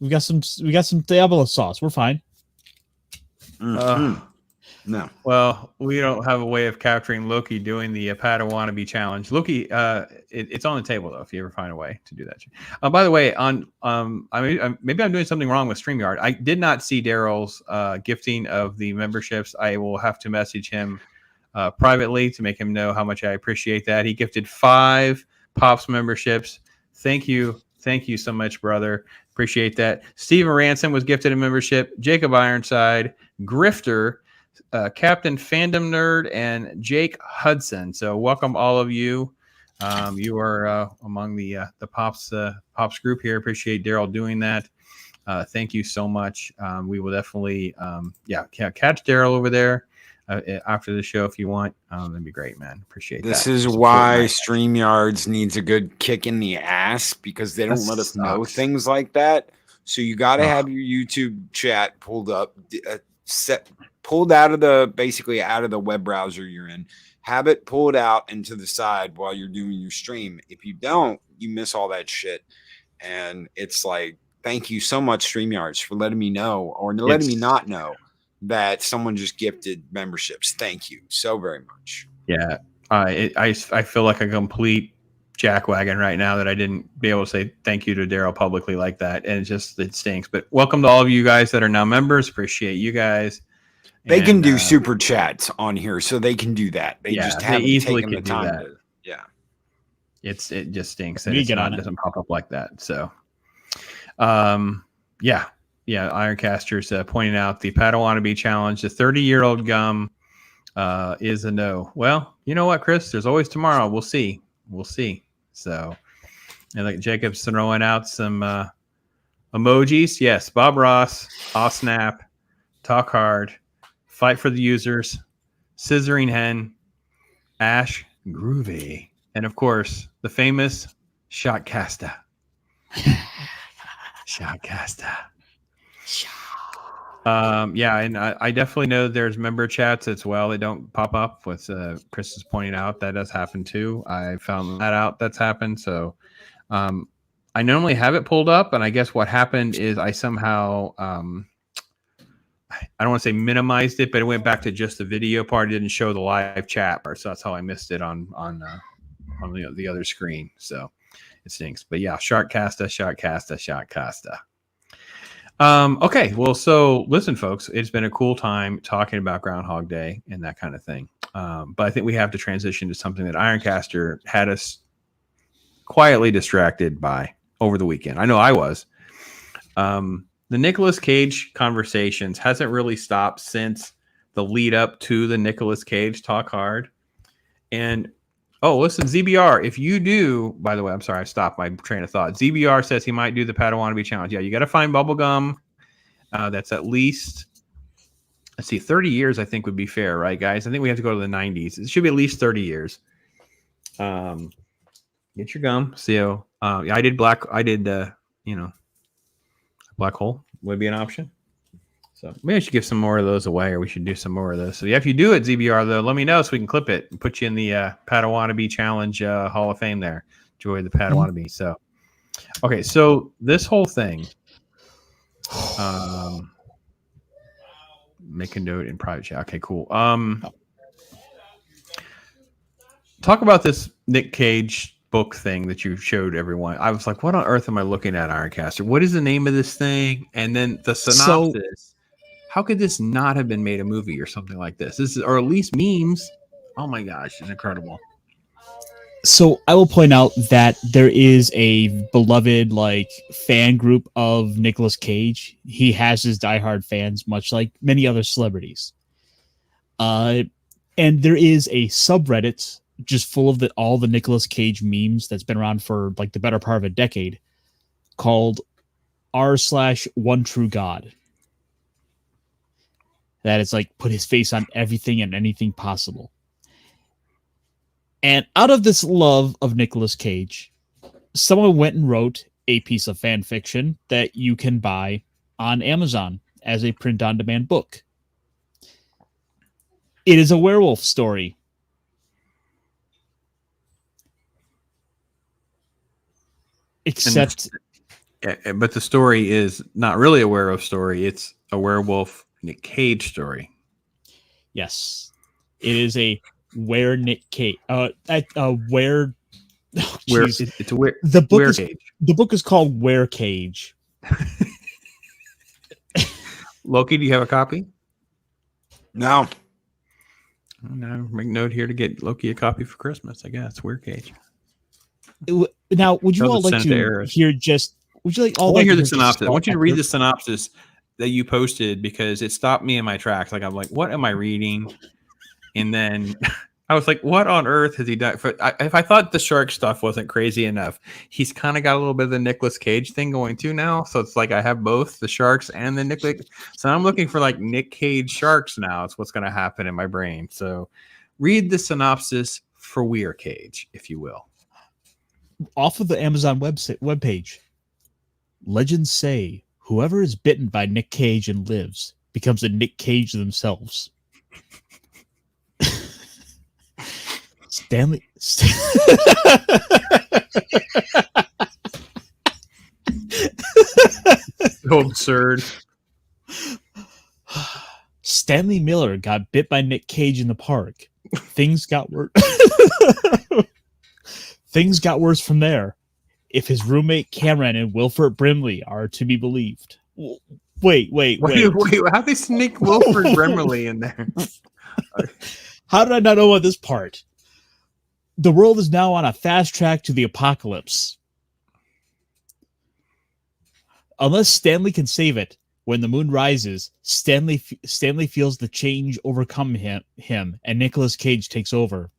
we got some Diablo sauce. We're fine. No. Well, we don't have a way of capturing Loki doing the Padawanabe challenge. Loki, it's on the table though. If you ever find a way to do that. By the way, maybe I'm doing something wrong with StreamYard. I did not see Daryl's gifting of the memberships. I will have to message him privately to make him know how much I appreciate that. He gifted 5 Pops memberships. Thank you so much, brother. Appreciate that. Steven Ransom was gifted a membership. Jacob Ironside, Grifter, Captain Fandom Nerd, and Jake Hudson. So welcome all of you. You are among the Pops group here. Appreciate Daryl doing that. Thank you so much. We will definitely catch Daryl over there after the show if you want. That'd be great, man. Appreciate that. This is why StreamYards needs a good kick in the ass, because they don't let us know things like that. So you got to have your YouTube chat pulled up, pulled out of the web browser you're in. Have it pulled out and to the side while you're doing your stream. If you don't, you miss all that shit. And it's like, thank you so much, StreamYards, for letting me know or letting me not know that someone just gifted memberships. Thank you so very much. Yeah, I feel like a complete jackwagon right now that I didn't be able to say thank you to Daryl publicly like that, and it stinks. But welcome to all of you guys that are now members. Appreciate you guys. They can do super chats on here, so they can do that. They Yeah, just they haven't easily taken the can do time that. to. Yeah. It just stinks that We it's get not, on it. doesn't pop up like that. So, yeah. Ironcaster's pointing out the Padawannabe challenge. The 30-year-old gum is a no. Well, you know what, Chris? There's always tomorrow. We'll see. So, and like Jacob's throwing out some emojis. Yes, Bob Ross, Off Snap, Talk Hard, Fight for the Users, Scissoring Hen, Ash Groovy, and of course the famous Shotcaster. Shotcaster. And I definitely know there's member chats as well. They don't pop up. With Chris is pointing out that does happen too. I found that out. That's happened. So I normally have it pulled up, and I guess what happened is I somehow I don't want to say minimized it, but it went back to just the video part. It didn't show the live chat part, so that's how I missed it on the other screen. So it stinks. But yeah, Shotcaster. Okay, well, so listen, folks, it's been a cool time talking about Groundhog Day and that kind of thing. But I think we have to transition to something that Ironcaster had us quietly distracted by over the weekend. I know I was. The Nicolas Cage conversations hasn't really stopped since the lead up to the Nicolas Cage Talk Hard. And listen, ZBR, if you do, by the way, I'm sorry, I stopped my train of thought. ZBR says he might do the Padawannabe challenge. Yeah, you got to find bubblegum. That's at least, let's see, 30 years, I think would be fair, right, guys? I think we have to go to the 90s. It should be at least 30 years. Get your gum. So, I did black hole would be an option. So maybe I should give some more of those away, or we should do some more of those. So yeah, if you do it, ZBR, though, let me know so we can clip it and put you in the Padawannabe Challenge Hall of Fame there. Enjoy the Padawannabe. So, okay, so this whole thing, make a note in private chat. Okay, cool. Talk about this Nick Cage book thing that you showed everyone. I was like, what on earth am I looking at, Ironcaster? What is the name of this thing? And then the synopsis. How could this not have been made a movie or something like this? Or at least memes. Oh my gosh, it's incredible. So I will point out that there is a beloved fan group of Nicolas Cage. He has his diehard fans, much like many other celebrities. And there is a subreddit just full of all the Nicolas Cage memes that's been around for the better part of a decade, called r/OneTrueGod. That is put his face on everything and anything possible. And out of this love of Nicolas Cage, someone went and wrote a piece of fan fiction that you can buy on Amazon as a print-on-demand book. It is a werewolf story. Except... But the story is not really a werewolf story. It's a werewolf Nick Cage story. Yes. It is a where Nick Cage... it's a where... The book is called Where Cage. Loki, do you have a copy? No. No, make note here to get Loki a copy for Christmas. I guess Where Cage. Now, would you all like to hear just? Would you like all? I want to hear the synopsis. I want you to read the synopsis that you posted because it stopped me in my tracks. I'm like, what am I reading? And then I was like, what on earth has he done? If I thought the shark stuff wasn't crazy enough, he's kind of got a little bit of the Nicolas Cage thing going too now. So it's I have both the sharks and the Nick. So I'm looking for Nick Cage sharks now. It's what's going to happen in my brain. So read the synopsis for Where Cage, if you will. Off of the Amazon webpage. Legends say whoever is bitten by Nick Cage and lives becomes a Nick Cage themselves. Stanley. So absurd. Stanley Miller got bit by Nick Cage in the park. Things got worse. Things got worse from there, if his roommate Cameron and Wilford Brimley are to be believed. Wait. How'd they sneak Wilford Brimley in there? How did I not know about this part? The world is now on a fast track to the apocalypse. Unless Stanley can save it, when the moon rises, Stanley feels the change overcome him, and Nicolas Cage takes over.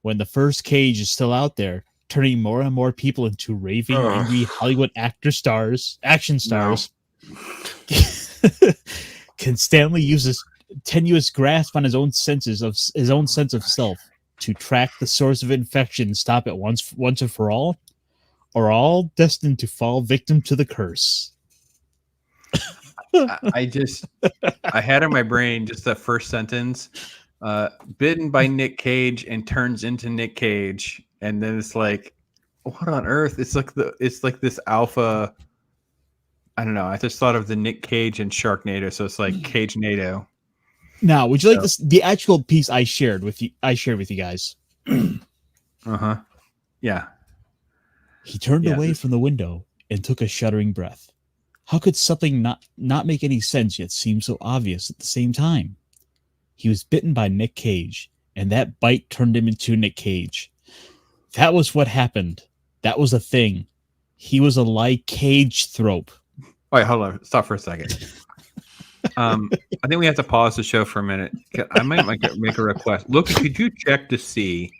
When the first Cage is still out there, turning more and more people into raving, angry Hollywood action stars, can Stanley use his tenuous grasp on his own sense of self to track the source of infection and stop it once and for all? Or all destined to fall victim to the curse? I had in my brain just that first sentence, bitten by Nick Cage and turns into Nick Cage, and then it's like, what on earth? It's like this alpha. I don't know. I just thought of the Nick Cage and Sharknado, so it's like Cage NATO. Now, would you like this? The actual piece I shared with you guys. Yeah. He turned away from the window and took a shuddering breath. How could something not make any sense yet seem so obvious at the same time? He was bitten by Nick Cage, and that bite turned him into Nick Cage. That was what happened. That was a thing. He was a lycanthrope. Wait, hold on. Stop for a second. I think we have to pause the show for a minute. I might make a request. Look, could you check to see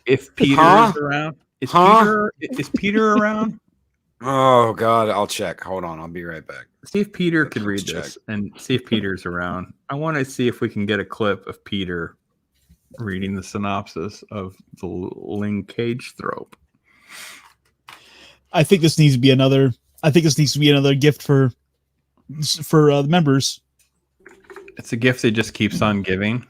if Peter is around? Is Peter around? Oh God, I'll check. Hold on, I'll be right back. See if Peter could read this and see if Peter's around. I want to see if we can get a clip of Peter reading the synopsis of the lycanthrope. I think this needs to be another. Gift for the members. It's a gift that just keeps on giving.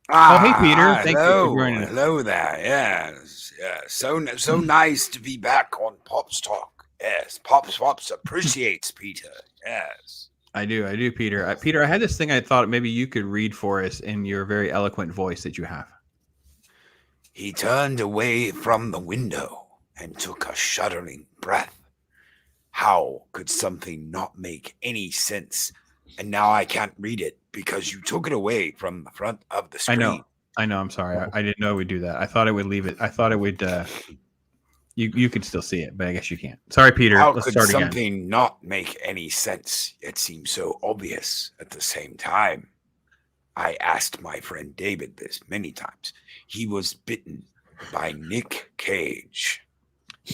Oh, hey Peter! Thank you for joining us. Hello there. Yes. So nice to be back on Pops Talk. Yes, Pops appreciates Peter. Yes, I do, Peter. Peter, I had this thing I thought maybe you could read for us in your very eloquent voice that you have. He turned away from the window and took a shuddering breath. How could something not make any sense? And now I can't read it because you took it away from the front of the screen. I know. I'm sorry. I didn't know we'd do that. I thought it would leave it. I thought it would. You could still see it, but I guess you can't. Sorry, Peter. How Let's could start something again. not make any sense? It seems so obvious at the same time. I asked my friend David this many times. He was bitten by Nick Cage.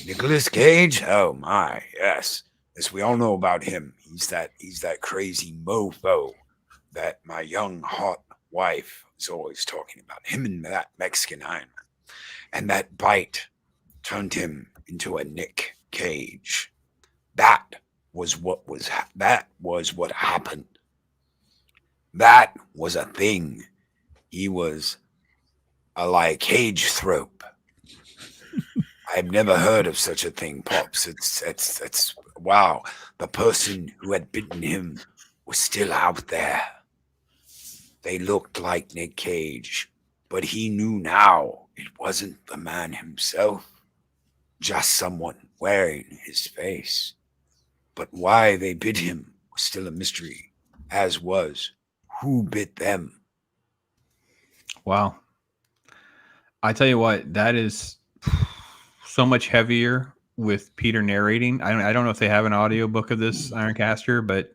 Nicolas Cage? Oh my, yes. As we all know about him, he's that crazy mofo that my young hot wife is always talking about. Him and that Mexican Iron Man. And that bite turned him into a Nick Cage. That was what happened. That was a thing. He was a lycanthrope. I've never heard of such a thing, Pops. It's wow. The person who had bitten him was still out there. They looked like Nick Cage, but he knew now it wasn't the man himself, just someone wearing his face. But why they bit him was still a mystery, as was who bit them. Wow. I tell you what, that is so much heavier with Peter narrating. I don't know if they have an audio book of this Ironcaster, but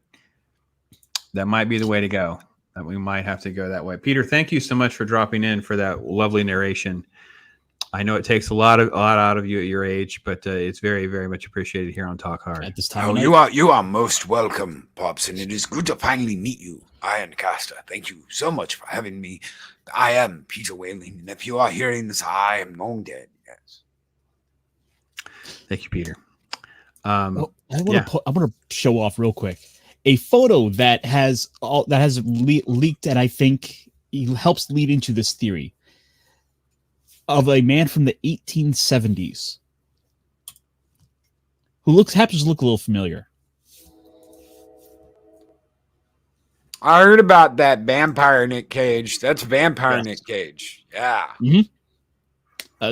that might be the way to go. That we might have to go that way. Peter, thank you so much for dropping in for that lovely narration. I know it takes a lot out of you at your age, but it's very, very much appreciated here on Talk Hard. At this time, you are most welcome, Pops, and it is good to finally meet you, Ironcaster. Thank you so much for having me. I am Peter Whaling, and if you are hearing this, I am long dead. Yes. Thank you, Peter. I want to show off real quick a photo that has leaked, and I think it helps lead into this theory of a man from the 1870s who happens to look a little familiar. I heard about that vampire Nick Cage. That's vampire Nick Cage. Yeah. Mm-hmm.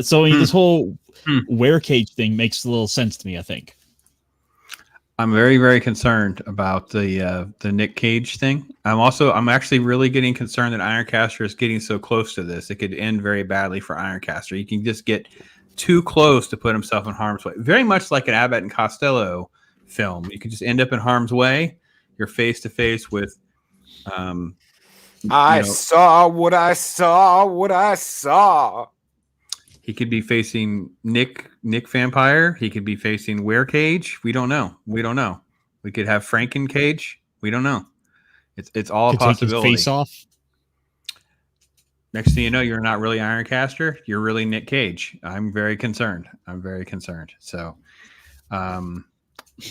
So I mean, this whole wear cage thing makes a little sense to me, I think. I'm very, very concerned about the Nick Cage thing. I'm actually really getting concerned that Ironcaster is getting so close to this. It could end very badly for Ironcaster. He can just get too close to put himself in harm's way. Very much like an Abbott and Costello film. You could just end up in harm's way. You're face to face with I saw what I saw, what I saw. He could be facing Nick Vampire. He could be facing Were Cage. We don't know. We could have Franken Cage. We don't know. It's all a possibility. Take his face off. Next thing you know, you're not really Ironcaster. You're really Nick Cage. I'm very concerned. So,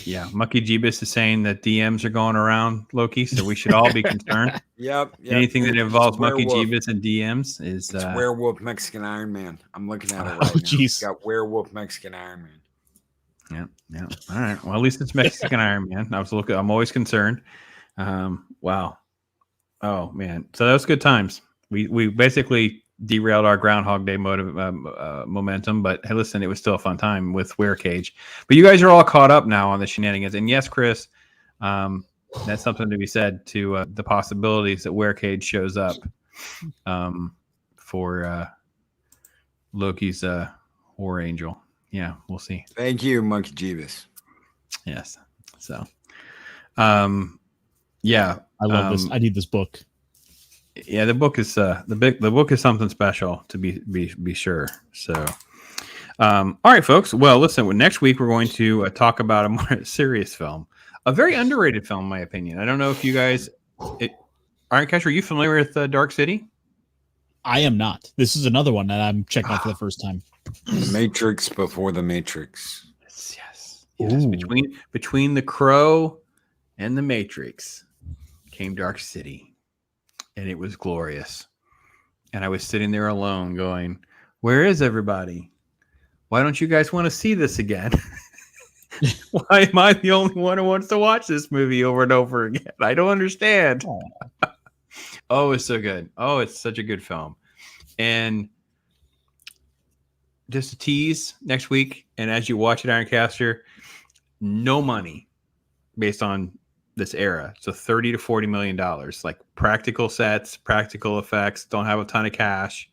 yeah, Mucky Jeebus is saying that DMs are going around, Loki, so we should all be concerned. Yep. Anything that involves Mucky werewolf. Jeebus and DMs is It's werewolf Mexican Iron Man. I'm looking at it right now. Jeez. Got werewolf Mexican Iron Man. Yeah. All right. Well, at least it's Mexican Iron Man. I'm always concerned. Wow. Oh man. So that was good times. We basically derailed our Groundhog Day momentum, but hey, listen, it was still a fun time with Were Cage. But you guys are all caught up now on the shenanigans, and yes, Chris, that's something to be said to the possibilities that Were Cage shows up for Loki's War Angel. Yeah, we'll see. Thank you, Monkey Jeebus. Yes. So, yeah, I love this. I need this book. Yeah, the book is the book is something special to be sure. So, all right, folks. Well, listen. Next week we're going to talk about a more serious film, a very underrated film, in my opinion. I don't know if you guys, Ironcaster, are you familiar with Dark City? I am not. This is another one that I'm checking out for the first time. Matrix before the Matrix. Yes. Between The Crow and the Matrix came Dark City. And it was glorious. And I was sitting there alone going, where is everybody? Why don't you guys want to see this again? Why am I the only one who wants to watch this movie over and over again? I don't understand. Oh, it's so good. Oh, it's such a good film. And just a tease next week. And as you watch it, Ironcaster, no money based on this era. So $30 to $40 million, like practical sets, practical effects, don't have a ton of cash.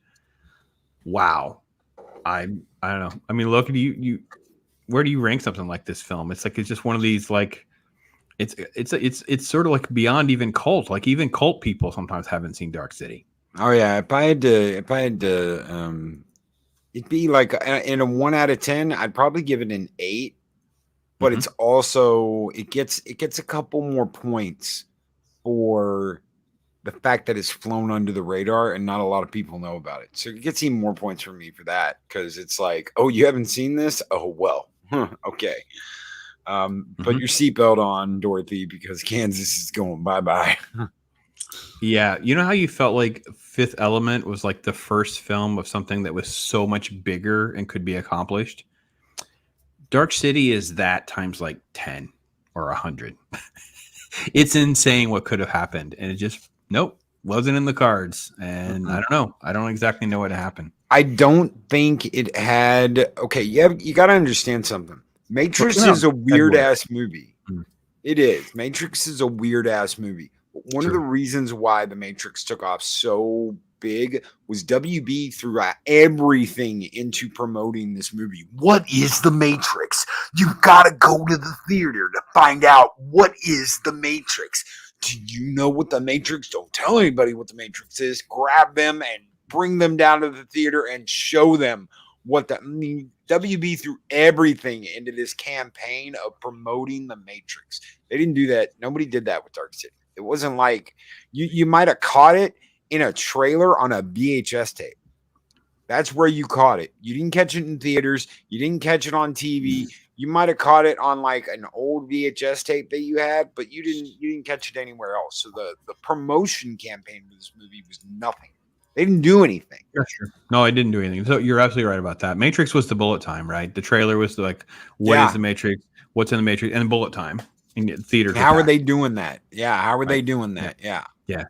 Wow. I don't know. I mean, look, where do you rank something like this film? It's just one of these, like, it's sort of like beyond even cult. Like even cult people sometimes haven't seen Dark City. Oh yeah. If I had to, it'd be like in a 1 out of 10, I'd probably give it an 8. But it's also it gets a couple more points for the fact that it's flown under the radar and not a lot of people know about it. So it gets even more points for me for that, because it's like, oh, you haven't seen this? Oh well, okay. Put your seatbelt on, Dorothy, because Kansas is going bye-bye. Yeah, you know how you felt like Fifth Element was like the first film of something that was so much bigger and could be accomplished? Dark City is that times like 10 or 100. It's insane what could have happened. And it just, nope, wasn't in the cards. And I don't know. I don't exactly know what happened. I don't think it had. Okay, you got to understand something. Matrix is a weird ass movie. It is. Matrix is a weird ass movie. One of the reasons why the Matrix took off so big was WB threw everything into promoting this movie. What is the Matrix? You gotta go to the theater to find out what is the Matrix. Do you know what the Matrix? Don't tell anybody what the Matrix is. Grab them and bring them down to the theater and show them what WB threw everything into this campaign of promoting the Matrix. They didn't do that. Nobody did that with Dark City. It wasn't like you might have caught it in a trailer on a VHS tape. That's where you caught it. You didn't catch it in theaters. You didn't catch it on TV. You might have caught it on like an old VHS tape that you had, but you didn't catch it anywhere else. So the promotion campaign for this movie was nothing. They didn't do anything. Yeah, sure. No, I didn't do anything. So you're absolutely right about that. Matrix was the bullet time, right? The trailer was like, what is the Matrix? What's in the Matrix? And bullet time in theater. How are they doing that? Yeah. How are they doing that? Yeah. Yeah.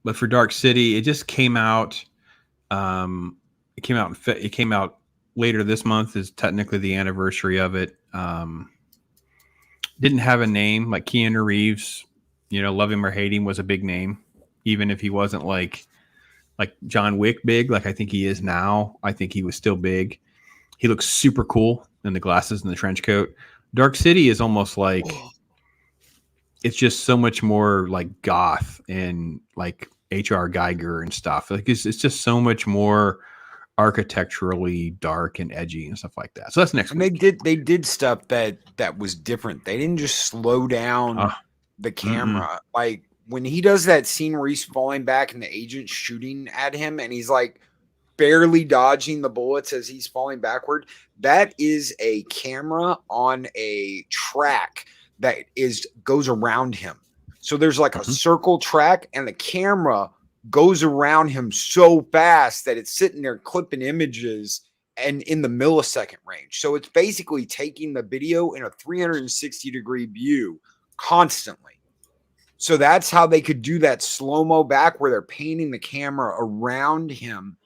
But for Dark City, it just came out. It came out later this month. Is technically the anniversary of it. Didn't have a name like Keanu Reeves. You know, love him or hate him was a big name, even if he wasn't like John Wick big. Like I think he is now. I think he was still big. He looks super cool in the glasses and the trench coat. Dark City is almost like it's just so much more like goth and like H.R. Geiger and stuff. Like it's just so much more architecturally dark and edgy and stuff like that. So that's next. And week. they did stuff that was different. They didn't just slow down the camera. Like when he does that scene where he's falling back and the agent's shooting at him and he's like barely dodging the bullets as he's falling backward. That is a camera on a track that goes around him. So there's like a circle track and the camera goes around him so fast that it's sitting there clipping images and in the millisecond range. So it's basically taking the video in a 360-degree view constantly. So that's how they could do that slow-mo back where they're painting the camera around him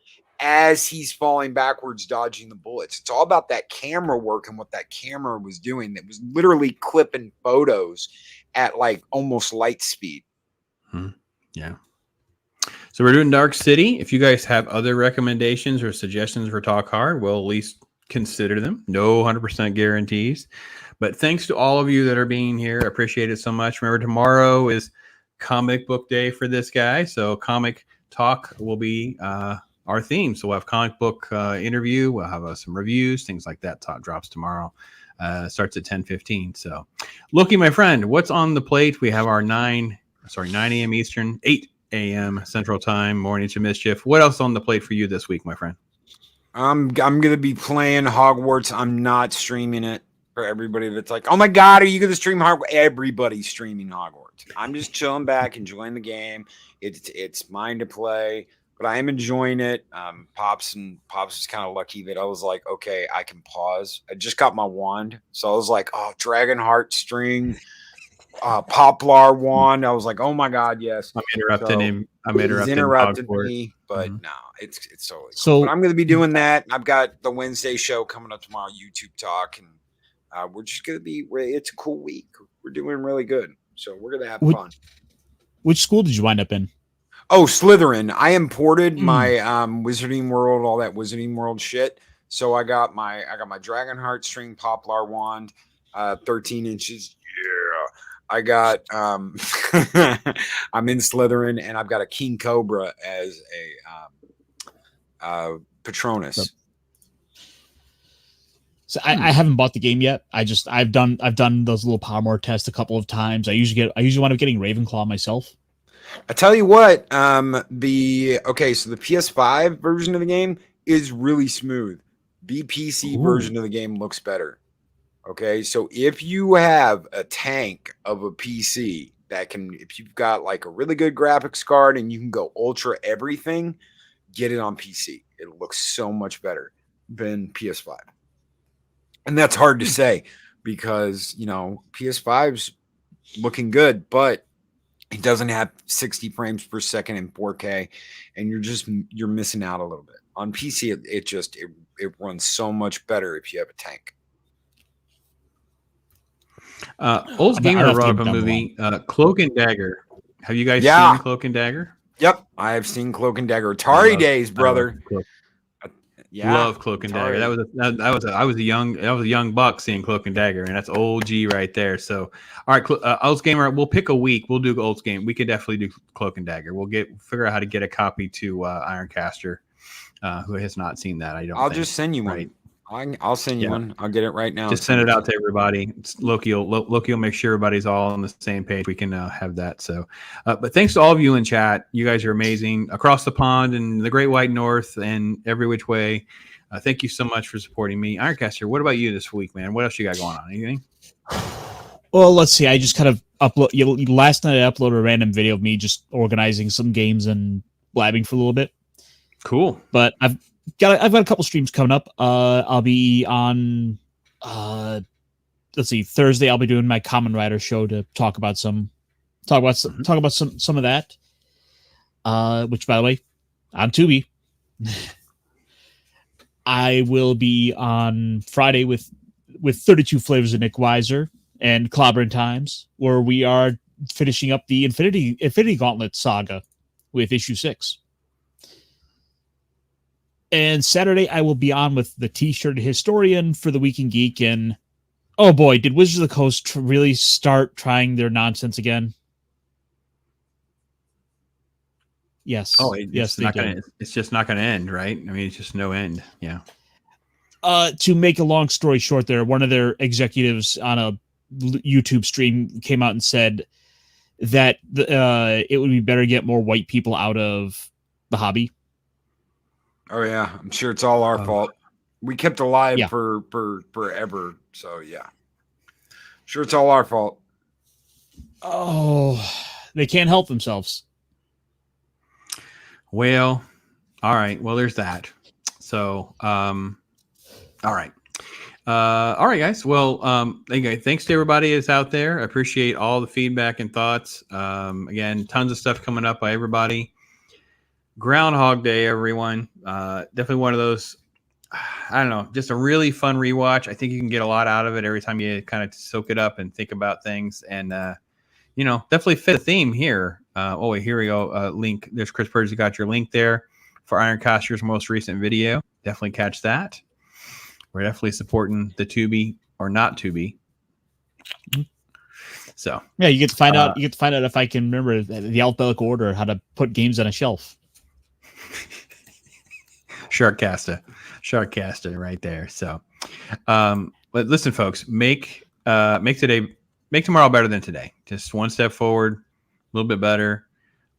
as he's falling backwards, dodging the bullets. It's all about that camera work and what that camera was doing. That was literally clipping photos at like almost light speed. Yeah. So we're doing Dark City. If you guys have other recommendations or suggestions for Talk Hard, we'll at least consider them. No 100% guarantees. But thanks to all of you that are being here. I appreciate it so much. Remember, tomorrow is comic book day for this guy. So comic talk will be our theme. So we'll have comic book interview. We'll have some reviews, things like that. Talk drops tomorrow. Starts at 10:15. So Loki, my friend, what's on the plate? We have our 9 a.m. Eastern, 8 a.m. Central Time, Morning to Mischief. What else on the plate for you this week, my friend? I'm gonna be playing Hogwarts. I'm not streaming it for everybody that's like, oh my god, are you gonna stream Hogwarts? Everybody's streaming Hogwarts. I'm just chilling back, enjoying the game. It's mine to play, but I am enjoying it. Pops is kind of lucky that I was like, okay, I can pause. I just got my wand, so I was like, oh, Dragonheart string. Poplar wand. I was like, oh my god, yes. I'm interrupting him. He's interrupted me, but no, it's totally cool. But I'm going to be doing that. I've got the Wednesday show coming up tomorrow, YouTube Talk, and we're just going to be. It's a cool week. We're doing really good, so we're going to have fun. Which school did you wind up in? Oh, Slytherin. I imported my Wizarding World, all that Wizarding World shit. So I got my Dragonheart string Poplar wand, 13 inches. Yeah. I got I'm in Slytherin and I've got a King Cobra as a Patronus. So I haven't bought the game yet. I've done those little Pottermore tests a couple of times. I usually wind up getting Ravenclaw myself. I tell you what, so the PS5 version of the game is really smooth. The PC version of the game looks better. Okay, so if you have a tank of a PC that if you've got like a really good graphics card and you can go ultra everything, get it on PC. It looks so much better than PS5. And that's hard to say because, PS5's looking good, but it doesn't have 60 frames per second in 4K, and you're missing out a little bit. On PC, it runs so much better if you have a tank. Old Gamer brought up a movie, Cloak and Dagger. Have you guys seen Cloak and Dagger? Yep, I have seen Cloak and Dagger. Atari days, brother. Love Cloak and Dagger. I was a young buck seeing Cloak and Dagger, and that's old G right there. So, all right, Old Gamer, we'll pick a week. We'll do Old Game. We could definitely do Cloak and Dagger. We'll figure out how to get a copy to Ironcaster, who has not seen that. I'll just send you one. Right. I'll send you one. I'll get it right now. Just send it out to everybody. Loki will make sure everybody's all on the same page. We can have that. So, but thanks to all of you in chat. You guys are amazing across the pond and the Great White North and every which way. Thank you so much for supporting me, Ironcaster. What about you this week, man? What else you got going on? Anything? Well, let's see. I just kind of last night I uploaded a random video of me just organizing some games and blabbing for a little bit. Cool. But I've got a couple streams coming up. I'll be on Thursday. I'll be doing my Common Rider show to talk about some of that. Which, by the way, on Tubi. I will be on Friday with 32 Flavors of Nick Weiser and Clobbering Times, where we are finishing up the Infinity Gauntlet saga with issue 6. And Saturday, I will be on with the T-shirted historian for the Week in Geek. And oh boy, did Wizards of the Coast really start trying their nonsense again? Yes. Oh, yes, they did. It's just not going to end, right? I mean, it's just no end. Yeah. To make a long story short, one of their executives on a YouTube stream came out and said that it would be better to get more white people out of the hobby. Oh yeah, I'm sure it's all our fault. We kept alive Yeah. for forever. So yeah, sure it's all our fault. Oh, they can't help themselves. Well, all right. Well, there's that. So, all right. All right, guys. Well, okay, thanks to everybody that's out there. I appreciate all the feedback and thoughts. Again, tons of stuff coming up by everybody. Groundhog Day, everyone. Definitely one of those, I don't know, just a really fun rewatch. I think you can get a lot out of it every time you kind of soak it up and think about things. And, definitely fit the theme here. Oh, wait, here we go. Link. There's Chris Purge. You got your link there for Ironcaster's most recent video. Definitely catch that. We're definitely supporting the Tubi or not Tubi. So yeah, you get to find out. You get to find out if I can remember the alphabetical order, how to put games on a shelf. Sharkcaster right there. So, but listen, folks, make tomorrow better than today. Just one step forward, a little bit better.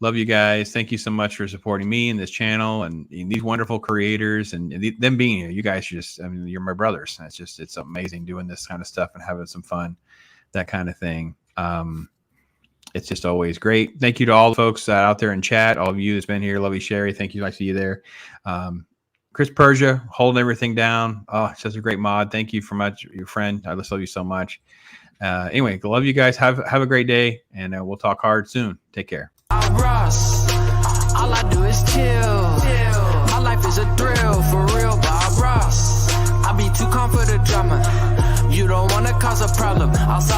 Love you guys. Thank you so much for supporting me and this channel and these wonderful creators and them being here. You guys you're my brothers. It's amazing doing this kind of stuff and having some fun, that kind of thing. It's just always great. Thank you to all the folks out there in chat, all of you that's been here. Love you, Sherry. Thank you. I see you there. Chris Persia holding everything down. Oh, it's just a great mod. Thank you for much, your friend. I just love you so much. Anyway, love you guys. Have a great day, and we'll talk hard soon. Take care. Ross, all I do is chill. My life is a thrill, for real, Bob Ross. I be too calm for the drama. You don't wanna cause a problem. I'll solve